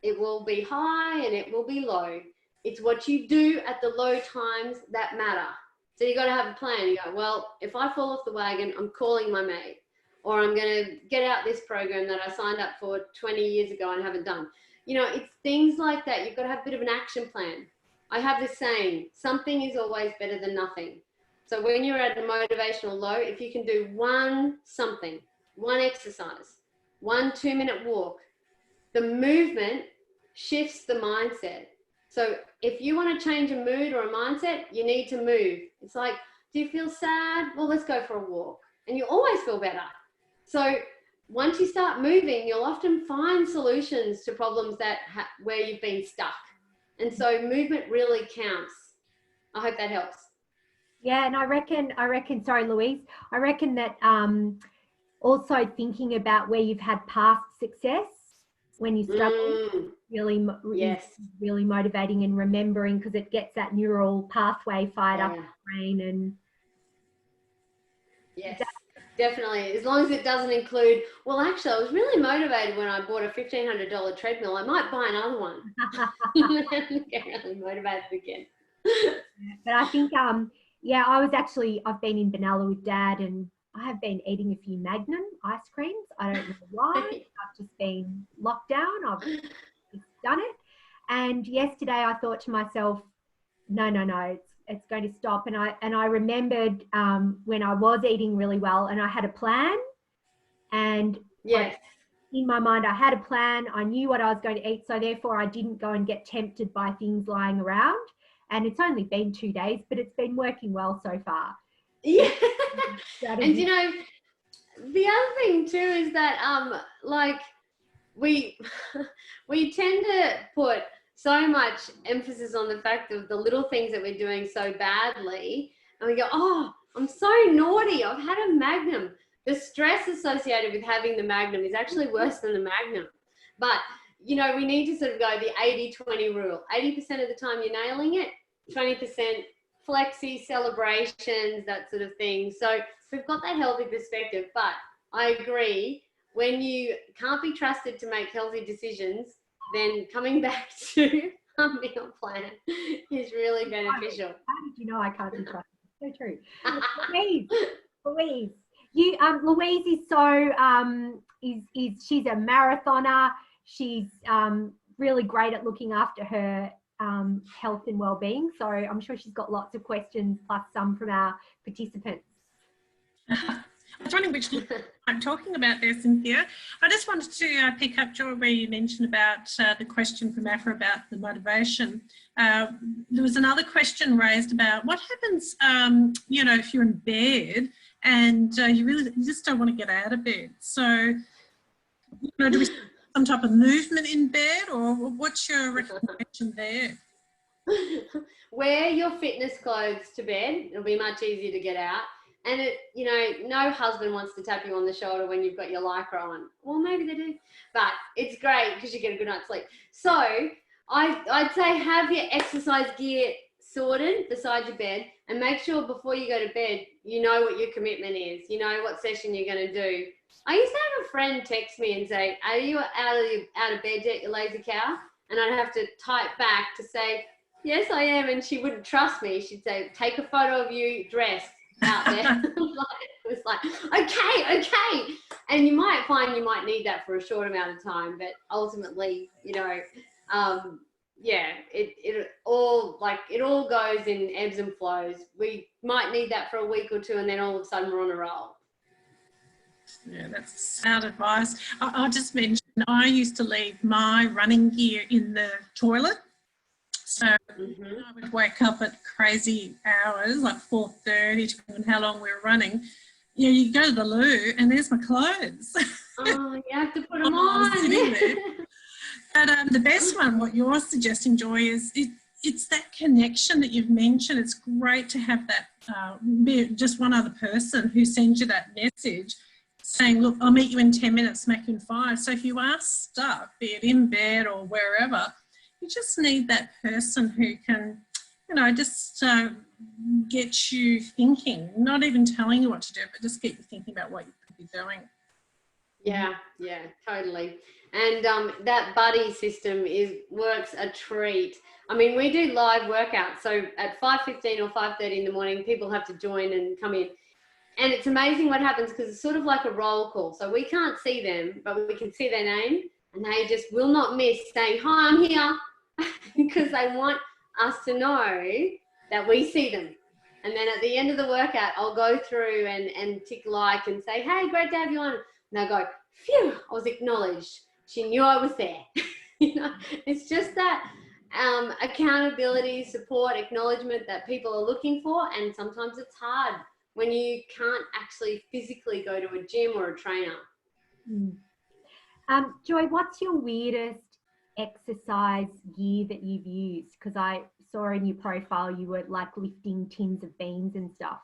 It will be high and it will be low. It's what you do at the low times that matter. So you got to have a plan. You go, well, if I fall off the wagon, I'm calling my mate, or I'm going to get out this program that I signed up for 20 years ago and haven't done. You know, it's things like that. You've got to have a bit of an action plan. I have this saying, something is always better than nothing. So when you're at a motivational low, if you can do one exercise, 1 2-minute walk, the movement shifts the mindset. So if you want to change a mood or a mindset, you need to move. It's like, do you feel sad? Well, let's go for a walk. And you always feel better. So once you start moving, you'll often find solutions to problems that where you've been stuck. And so movement really counts. I hope that helps. Yeah, and I reckon, sorry, Louise, I reckon that also thinking about where you've had past success when you struggle, really motivating, and remembering, because it gets that neural pathway fired up in the brain. And yes, definitely. As long as it doesn't include, well, actually, I was really motivated when I bought a $1,500 treadmill. I might buy another one. Get really motivated again. But I think, I've been in Benalla with Dad, and I have been eating a few Magnum ice creams. I don't know why. I've just been locked down. I've just done it. And yesterday I thought to myself, no, it's going to stop. And I remembered when I was eating really well and I had a plan. And yes, in my mind, I had a plan. I knew what I was going to eat. So therefore I didn't go and get tempted by things lying around. And it's only been 2 days, but it's been working well so far. Yeah. And you know, the other thing too is that like we tend to put so much emphasis on the fact of the little things that we're doing so badly, and we go, oh, I'm so naughty, I've had a Magnum. The stress associated with having the Magnum is actually worse than the Magnum. But you know, we need to sort of go the 80-20 rule. 80% of the time you're nailing it, 20% flexi celebrations, that sort of thing. So we've got that healthy perspective. But I agree, when you can't be trusted to make healthy decisions, then coming back to a meal plan is really beneficial. How did you know I can't be trusted? So true. Louise, Louise is so she's a marathoner. She's really great at looking after her health and well-being. So I'm sure she's got lots of questions, plus some from our participants. I was wondering which I'm talking about there, Cynthia. I just wanted to pick up, Joy, where you mentioned about the question from Afra about the motivation. There was another question raised about what happens, you know, if you're in bed and you just don't want to get out of bed. So, you know, do we some type of movement in bed, or what's your recommendation there? Wear your fitness clothes to bed. It'll be much easier to get out. And it, you know, no husband wants to tap you on the shoulder when you've got your Lycra on. Well, maybe they do, but it's great because you get a good night's sleep. So I'd say have your exercise gear sorted beside your bed, and make sure before you go to bed, you know what your commitment is. You know what session you're going to do. I used to have a friend text me and say, are you out of bed yet, you lazy cow? And I'd have to type back to say, yes, I am. And she wouldn't trust me. She'd say, take a photo of you dressed out there. It was like, okay. And you might find you might need that for a short amount of time, but ultimately, you know, yeah, it all goes in ebbs and flows. We might need that for a week or two, and then all of a sudden we're on a roll. Yeah, that's sound advice. I'll just mention, I used to leave my running gear in the toilet. So I would wake up at crazy hours, like 4:30, depending on how long we were running. You know, you go to the loo and there's my clothes. Oh, you have to put them on. Sitting there. But the best one, what you're suggesting, Joy, is it's that connection that you've mentioned. It's great to have that, just one other person who sends you that message saying, look, I'll meet you in 10 minutes, smack you in 5. So if you are stuck, be it in bed or wherever, you just need that person who can, you know, just get you thinking, not even telling you what to do, but just get you thinking about what you could be doing. Yeah, totally. And that buddy system works a treat. I mean, we do live workouts. So at 5:15 or 5:30 in the morning, people have to join and come in. And it's amazing what happens because it's sort of like a roll call. So we can't see them, but we can see their name, and they just will not miss saying, "Hi, I'm here," because they want us to know that we see them. And then at the end of the workout, I'll go through and tick like and say, "Hey, great to have you on." And they'll go, "Phew, I was acknowledged. She knew I was there." You know, it's just that accountability, support, acknowledgement that people are looking for. And sometimes it's hard when you can't actually physically go to a gym or a trainer. Joy, what's your weirdest exercise gear that you've used? Because I saw in your profile you were like lifting tins of beans and stuff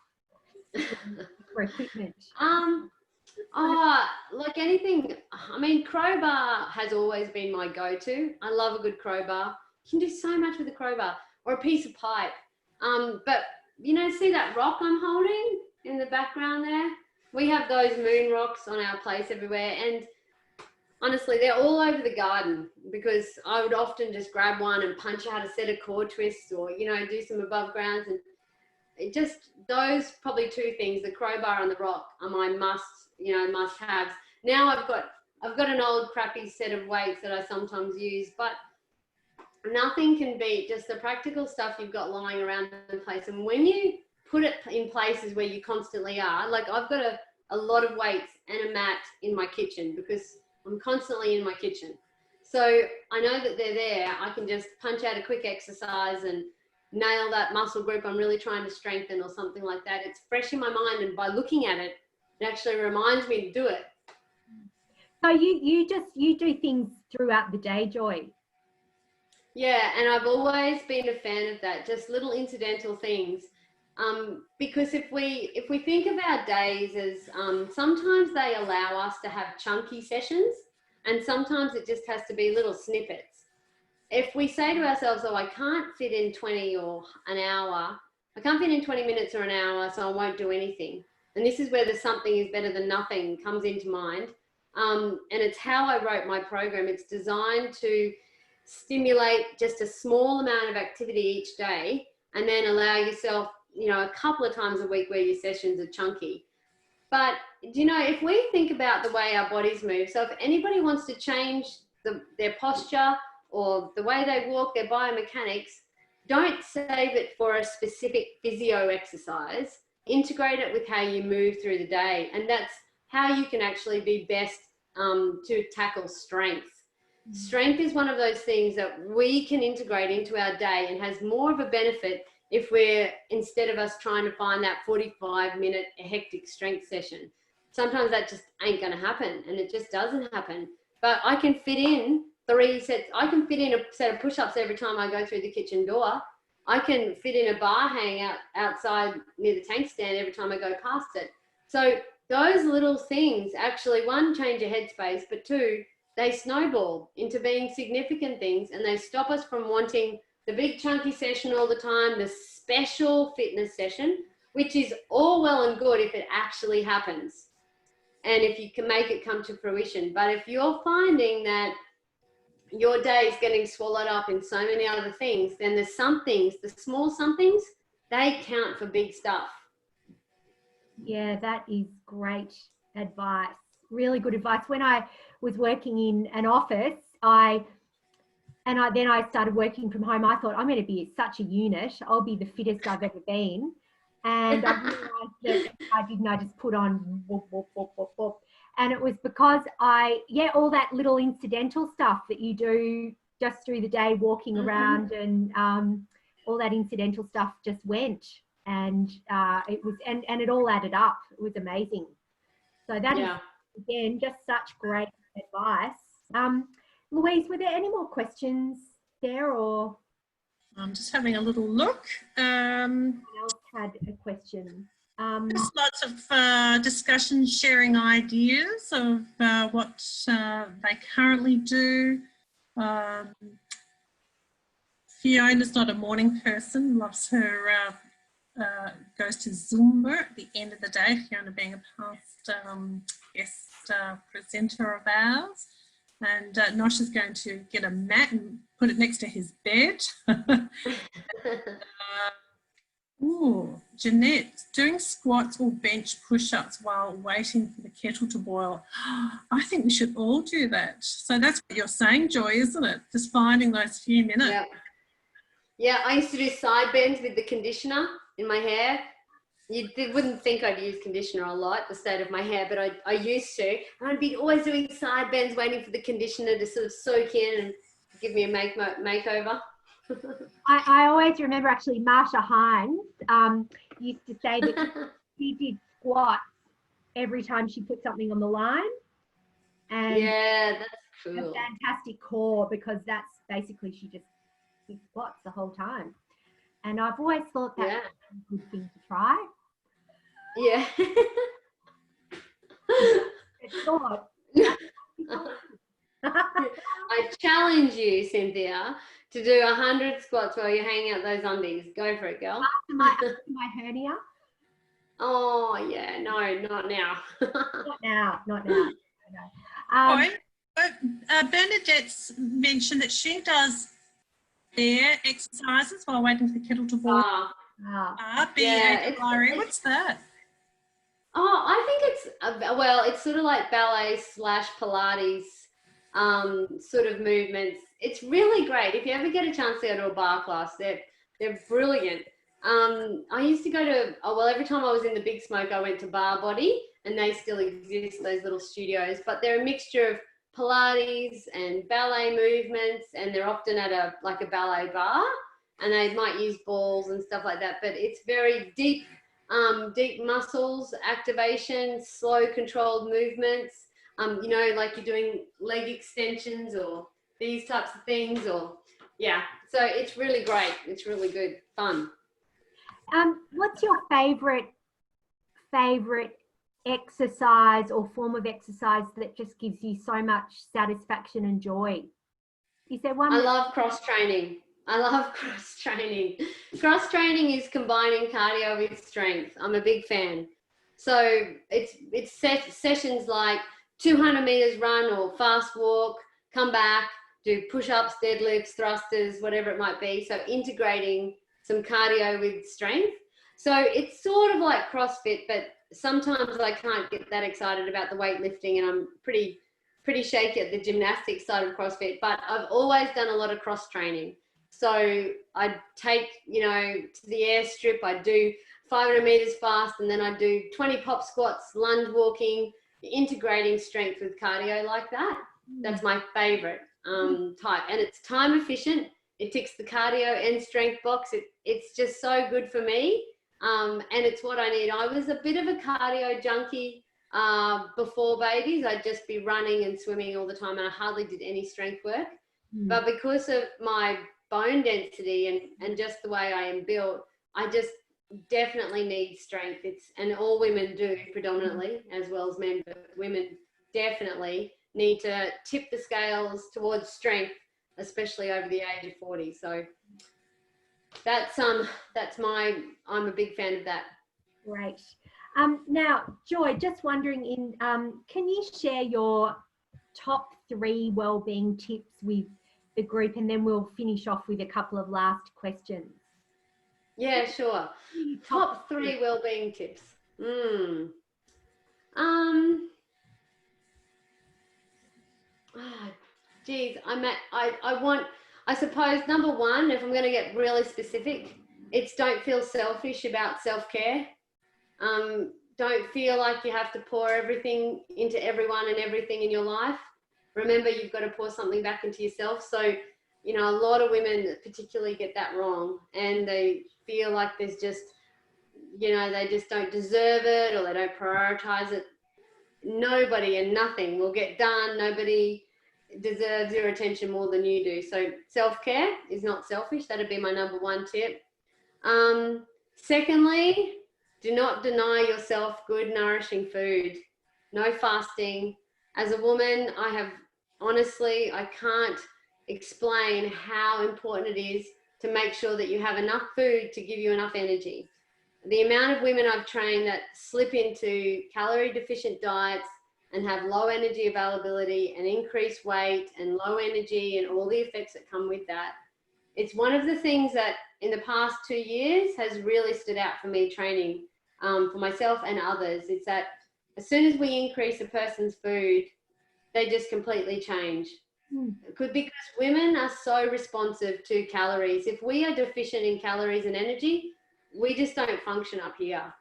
for equipment. Like anything, I mean, crowbar has always been my go-to. I love a good crowbar. You can do so much with a crowbar or a piece of pipe. But you know, see that rock I'm holding in the background there? We have those moon rocks on our place everywhere, and honestly, they're all over the garden because I would often just grab one and punch out a set of core twists, or, you know, do some above grounds. And it just, those probably two things, the crowbar and the rock, are my must haves. Now I've got an old crappy set of weights that I sometimes use, but nothing can beat just the practical stuff you've got lying around the place. And when you put it in places where you constantly are, like I've got a lot of weights and a mat in my kitchen because I'm constantly in my kitchen. So I know that they're there. I can just punch out a quick exercise and nail that muscle group I'm really trying to strengthen or something like that. It's fresh in my mind, and by looking at it, it actually reminds me to do it. So you do things throughout the day, Joy? Yeah, and I've always been a fan of that, just little incidental things. Because if we think of our days as sometimes they allow us to have chunky sessions, and sometimes it just has to be little snippets. If we say to ourselves, "Oh, I can't fit in 20 or an hour, I can't fit in 20 minutes or an hour, so I won't do anything." And this is where the something is better than nothing comes into mind. And it's how I wrote my program. It's designed to stimulate just a small amount of activity each day, and then allow yourself, you know, a couple of times a week where your sessions are chunky. But, you know, if we think about the way our bodies move, so if anybody wants to change their posture or the way they walk, their biomechanics, don't save it for a specific physio exercise. Integrate it with how you move through the day. And that's how you can actually be best to tackle strength. Strength is one of those things that we can integrate into our day and has more of a benefit if we're, instead of us trying to find that 45-minute hectic strength session. Sometimes that just ain't going to happen, and it just doesn't happen. But I can fit in 3 sets. I can fit in a set of push-ups every time I go through the kitchen door. I can fit in a bar hang outside near the tank stand every time I go past it. So those little things actually, one, change your headspace, but two, they snowball into being significant things, and they stop us from wanting the big chunky session all the time, the special fitness session, which is all well and good if it actually happens and if you can make it come to fruition. But if you're finding that your day is getting swallowed up in so many other things, then the somethings, the small somethings, they count for big stuff. Yeah, that is great advice. Really good advice. When I was working in an office, then I started working from home. I thought, I'm going to be such a unit. I'll be the fittest I've ever been. And I realised that I just put on whoop, whoop, whoop, whoop, whoop. And it was because all that little incidental stuff that you do just through the day, walking around, and all that incidental stuff just went. And it was, and it all added up. It was amazing. So that is, again, just such great advice. Louise, were there any more questions there, or? I'm just having a little look. Someone else had a question. There's lots of discussion, sharing ideas of what they currently do. Fiona's not a morning person, loves her, goes to Zumba at the end of the day, Fiona being a past guest presenter of ours. And Nosh is going to get a mat and put it next to his bed. Jeanette, doing squats or bench push-ups while waiting for the kettle to boil. I think we should all do that. So that's what you're saying, Joy, isn't it? Just finding those few minutes. Yeah. Yeah, I used to do side bends with the conditioner in my hair. You wouldn't think I'd use conditioner a lot, the state of my hair, but I used to. And I'd be always doing side bends, waiting for the conditioner to sort of soak in and give me a makeover. I always remember actually Marsha Hines used to say that she did squats every time she put something on the line. And yeah, that's cool. A fantastic core, because that's basically she just did squats the whole time. And I've always thought that's a good thing to try. Yeah. I challenge you, Cynthia, to do 100 squats while you're hanging out those undies. Go for it, girl. After my hernia. Oh, yeah. No, not now. Not now. Bernadette's mentioned that she does air exercises while waiting for the kettle to boil. B-A-R-E. What's that? Oh, I think it's sort of like ballet / Pilates sort of movements. It's really great. If you ever get a chance to go to a bar class, they're brilliant. I used to go to, every time I was in the Big Smoke, I went to Bar Body, and they still exist, those little studios, but they're a mixture of Pilates and ballet movements, and they're often at a ballet bar, and they might use balls and stuff like that, but it's very deep muscles activation, slow controlled movements, like you're doing leg extensions or these types of things, so it's really great. It's really good fun. What's your favorite exercise or form of exercise that just gives you so much satisfaction and joy? Is there one? I love cross training. Cross training is combining cardio with strength. I'm a big fan. So it's sessions like 200 meters run or fast walk, come back, do push-ups, deadlifts, thrusters, whatever it might be. So integrating some cardio with strength. So it's sort of like CrossFit, but sometimes I can't get that excited about the weightlifting, and I'm pretty shaky at the gymnastics side of CrossFit, but I've always done a lot of cross training. So I take, to the airstrip, I do 500 meters fast, and then I do 20 pop squats, lunge walking, integrating strength with cardio like that. That's my favorite type, and it's time efficient. It ticks the cardio and strength box. It's just so good for me, and it's what I need. I was a bit of a cardio junkie before babies. I'd just be running and swimming all the time, and I hardly did any strength work. But because of my bone density and just the way I am built, I just definitely need strength. And all women do predominantly, as well as men, but women definitely need to tip the scales towards strength, especially over the age of 40. So I'm a big fan of that. Great. Now, Joy, just wondering, can you share your top 3 wellbeing tips with the group, and then we'll finish off with a couple of last questions? Yeah, sure. Top 3 wellbeing tips. I suppose number 1, if I'm going to get really specific, it's don't feel selfish about self-care. Don't feel like you have to pour everything into everyone and everything in your life. Remember, you've got to pour something back into yourself. So, a lot of women particularly get that wrong, and they feel like there's just, they just don't deserve it, or they don't prioritize it. Nobody and nothing will get done. Nobody deserves your attention more than you do. So self-care is not selfish. That'd be my number 1 tip. Secondly, do not deny yourself good, nourishing food. No fasting. As a woman, I can't explain how important it is to make sure that you have enough food to give you enough energy. The amount of women I've trained that slip into calorie deficient diets, and have low energy availability and increased weight and low energy and all the effects that come with that. It's one of the things that in the past 2 years has really stood out for me training for myself and others. It's that as soon as we increase a person's food, they just completely change. Because women are so responsive to calories. If we are deficient in calories and energy, we just don't function up here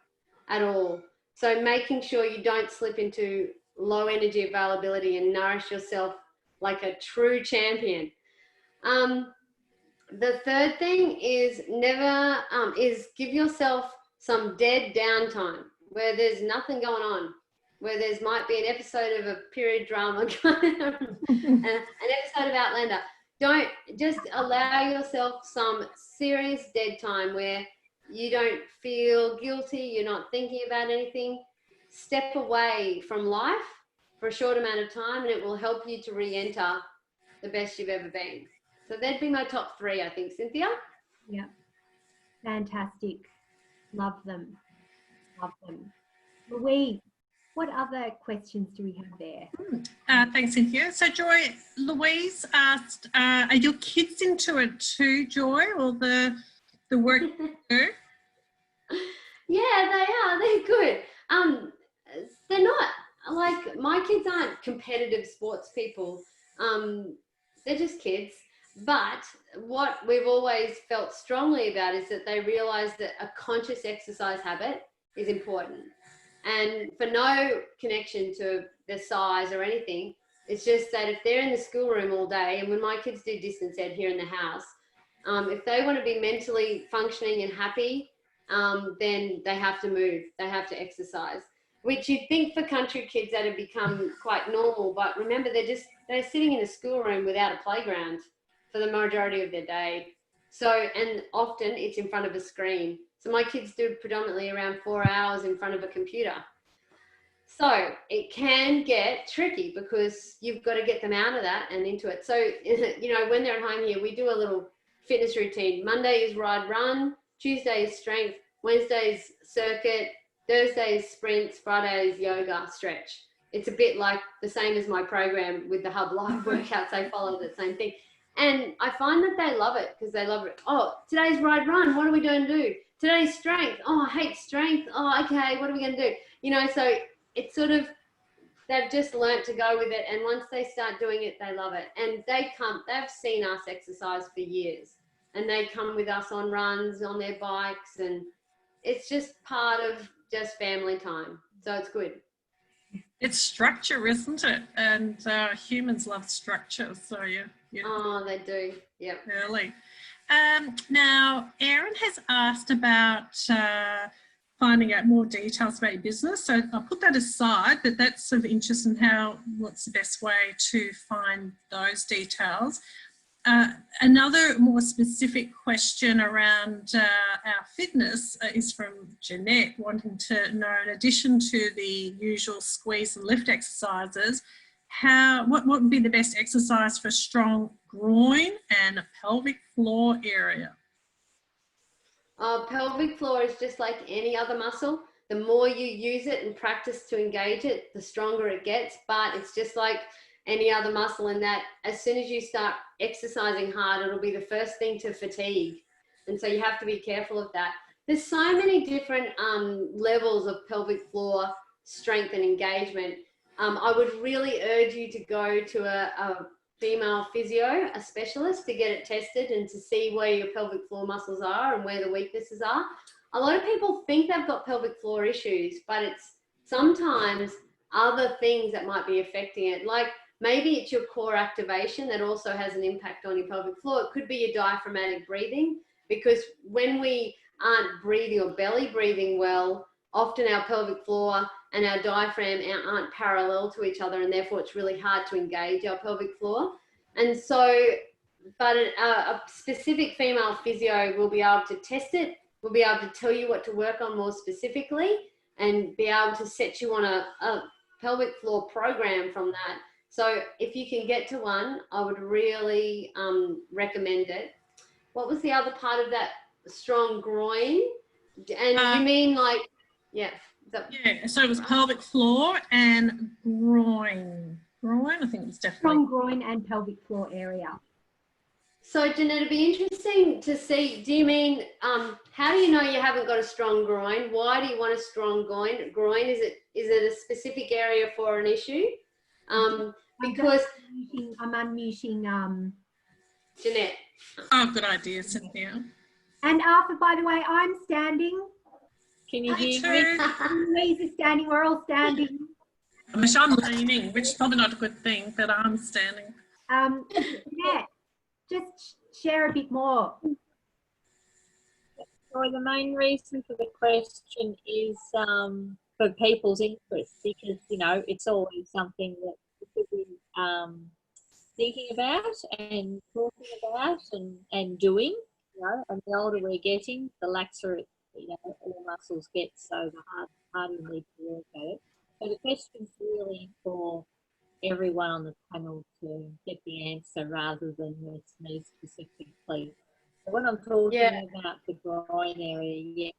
at all. So making sure you don't slip into low energy availability and nourish yourself like a true champion. The third thing is is give yourself some dead downtime where there's nothing going on, where there's might be an episode of a period drama, an episode of Outlander. Don't just allow yourself some serious dead time where you don't feel guilty, you're not thinking about anything. Step away from life for a short amount of time and it will help you to re-enter the best you've ever been. So that'd be my top 3, I think, Cynthia. Yeah. Fantastic. Love them. Love them. Louise, what other questions do we have there? Thanks, Cynthia. So, Joy, Louise asked, are your kids into it too, Joy, or the work you do? Yeah, they are. They're good. They're not, like, my kids aren't competitive sports people. They're just kids. But what we've always felt strongly about is that they realise that a conscious exercise habit is important. And for no connection to their size or anything, it's just that if they're in the schoolroom all day, and when my kids do distance ed here in the house, if they want to be mentally functioning and happy, then they have to move, they have to exercise, which you'd think for country kids that have become quite normal. But remember, they're sitting in a schoolroom without a playground for the majority of their day. So, and often it's in front of a screen. So my kids do predominantly around 4 hours in front of a computer. So it can get tricky because you've got to get them out of that and into it. So, you know, when they're at home here, we do a little fitness routine. Monday is ride run, Tuesday is strength, Wednesday is circuit, Thursday is sprints, Friday is yoga stretch. It's a bit like the same as my program with the Hub Live workouts. They follow the same thing. And I find that they love it because they love it. Oh, today's ride run. What are we going to do? Today's strength. Oh, I hate strength. Oh, okay. What are we going to do? You know, so it's sort of, they've just learnt to go with it. And once they start doing it, they love it. And they've seen us exercise for years. And they come with us on runs, on their bikes. And it's just part of just family time. So it's good. It's structure, isn't it? And humans love structure. So yeah. Oh, they do. Yeah. Really. Now, Erin has asked about finding out more details about your business. So I'll put that aside, but that's sort of interesting what's the best way to find those details. Another more specific question around our fitness is from Jeanette, wanting to know, in addition to the usual squeeze and lift exercises, what would be the best exercise for strong groin and pelvic floor area? Pelvic floor is just like any other muscle. The more you use it and practice to engage it, the stronger it gets. But it's just like any other muscle in that as soon as you start exercising hard, it'll be the first thing to fatigue. And so you have to be careful of that. There's so many different levels of pelvic floor strength and engagement. I would really urge you to go to a female physio, a specialist, to get it tested and to see where your pelvic floor muscles are and where the weaknesses are. A lot of people think they've got pelvic floor issues, but it's sometimes other things that might be affecting it. Like maybe it's your core activation that also has an impact on your pelvic floor. It could be your diaphragmatic breathing, because when we aren't breathing or belly breathing well, often our pelvic floor and our diaphragm aren't parallel to each other, and therefore it's really hard to engage our pelvic floor. And so, but a specific female physio will be able to test it, will be able to tell you what to work on more specifically, and be able to set you on a pelvic floor program from that. So if you can get to one, I would really recommend it. What was the other part of that? Strong groin? And you mean like, yeah. Yeah, so it was pelvic floor and groin. Groin, I think it was definitely. Strong groin and pelvic floor area. So, Jeanette, it'd be interesting to see, do you mean, how do you know you haven't got a strong groin? Why do you want a strong groin? Is it a specific area for an issue? Because I'm unmuting Jeanette. Oh, good idea, Cynthia. And Arthur, by the way, I'm standing. Can you hear Me me? Louise is standing. We're all standing. I'm leaning, which is probably not a good thing, but I'm standing. Yeah, just share a bit more. So the main reason for the question is for people's interest, because, you know, it's always something that we should be thinking about and talking about and doing, you know, and the older we're getting, the laxer, you know, all muscles get, so the harder you need to work at it. So the question's really for everyone on the panel to get the answer rather than me specifically. So when I'm talking about the groin area,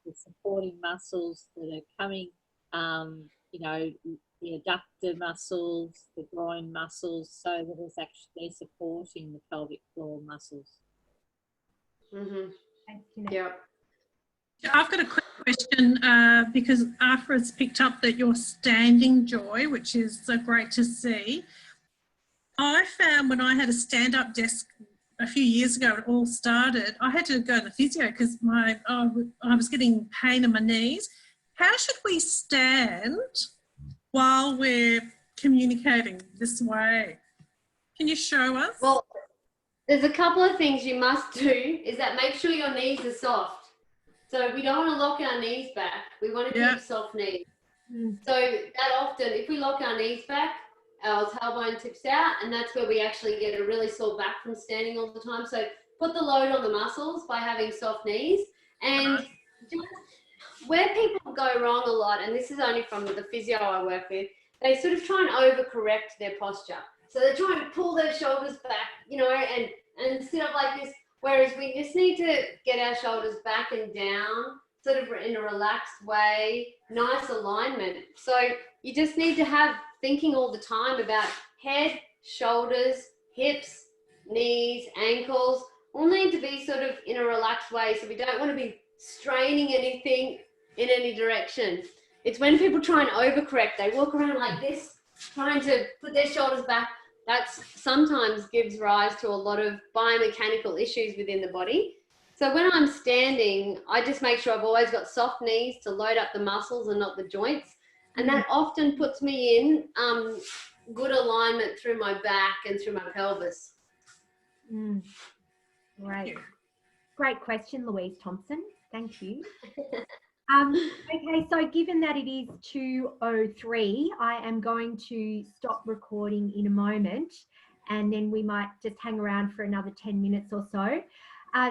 the supporting muscles that are coming, you know, the adductor muscles, the groin muscles, so that it's actually supporting the pelvic floor muscles. Mm-hmm. Thanks, Jeanette. Yeah. I've got a quick question because Arthur has picked up that you're standing, Joy, which is great to see. I found when I had a stand-up desk a few years ago, it all started, I had to go to the physio because I was getting pain in my knees. How should we stand while we're communicating this way? Can you show us? Well, there's a couple of things you must do is that make sure your knees are soft. So we don't want to lock our knees back. We want to keep soft knees. So that often, if we lock our knees back, our tailbone tips out, and that's where we actually get a really sore back from standing all the time. So put the load on the muscles by having soft knees. And just where people go wrong a lot, and this is only from the physio I work with, they sort of try and overcorrect their posture. So they try and pull their shoulders back, you know, and sit up like this. Whereas we just need to get our shoulders back and down, sort of in a relaxed way, nice alignment. So you just need to have thinking all the time about head, shoulders, hips, knees, ankles, all need to be sort of in a relaxed way. So we don't want to be straining anything in any direction. It's when people try and overcorrect, they walk around like this, trying to put their shoulders back. That sometimes gives rise to a lot of biomechanical issues within the body. So when I'm standing, I just make sure I've always got soft knees to load up the muscles and not the joints. And that often puts me in good alignment through my back and through my pelvis. Great. Great question, Louise Thompson. Thank you. Okay, so given that it is 2:03, I am going to stop recording in a moment, and then we might just hang around for another 10 minutes or so.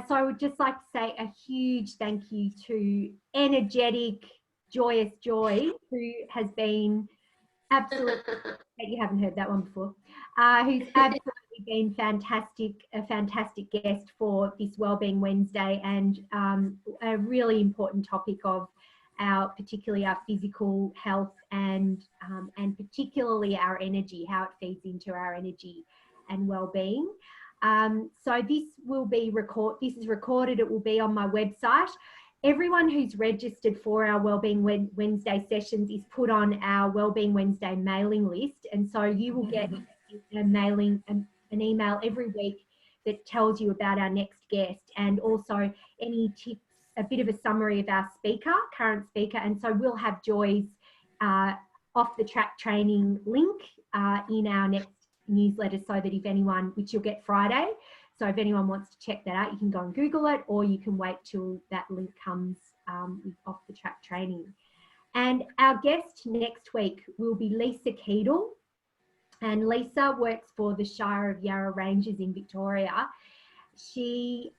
So I would just like to say a huge thank you to energetic, joyous Joy, who has been absolutely, you haven't heard that one before, who's absolutely been fantastic, a fantastic guest for this Wellbeing Wednesday, and a really important topic of particularly our physical health and particularly our energy, how it feeds into our energy and well-being. So this is recorded. It will be on my website. Everyone who's registered for our Wellbeing Wednesday sessions is put on our Wellbeing Wednesday mailing list, and so you will get an email every week that tells you about our next guest, and also any tips, a bit of a summary of our current speaker. And so we'll have Joy's off the track training link in our next newsletter, so that if anyone, which you'll get Friday, so if anyone wants to check that out, you can go and Google it, or you can wait till that link comes with off the track training. And our guest next week will be Lisa Keadle, and Lisa works for the Shire of Yarra Ranges in Victoria. She's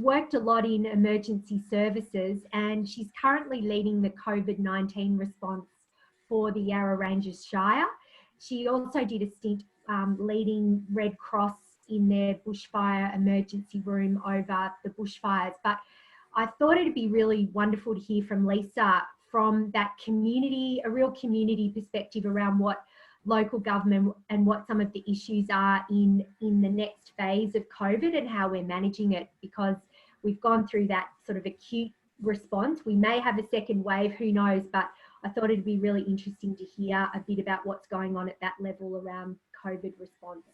worked a lot in emergency services, and she's currently leading the COVID-19 response for the Yarra Ranges Shire. She also did a stint leading Red Cross in their bushfire emergency room over the bushfires. But I thought it'd be really wonderful to hear from Lisa from that community, a real community perspective around what local government and what some of the issues are in the next phase of COVID and how we're managing it, because we've gone through that sort of acute response. We may have a second wave, who knows, but I thought it'd be really interesting to hear a bit about what's going on at that level around COVID response.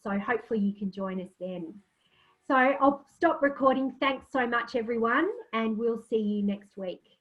So hopefully you can join us then. So I'll stop recording. Thanks so much, everyone, and we'll see you next week.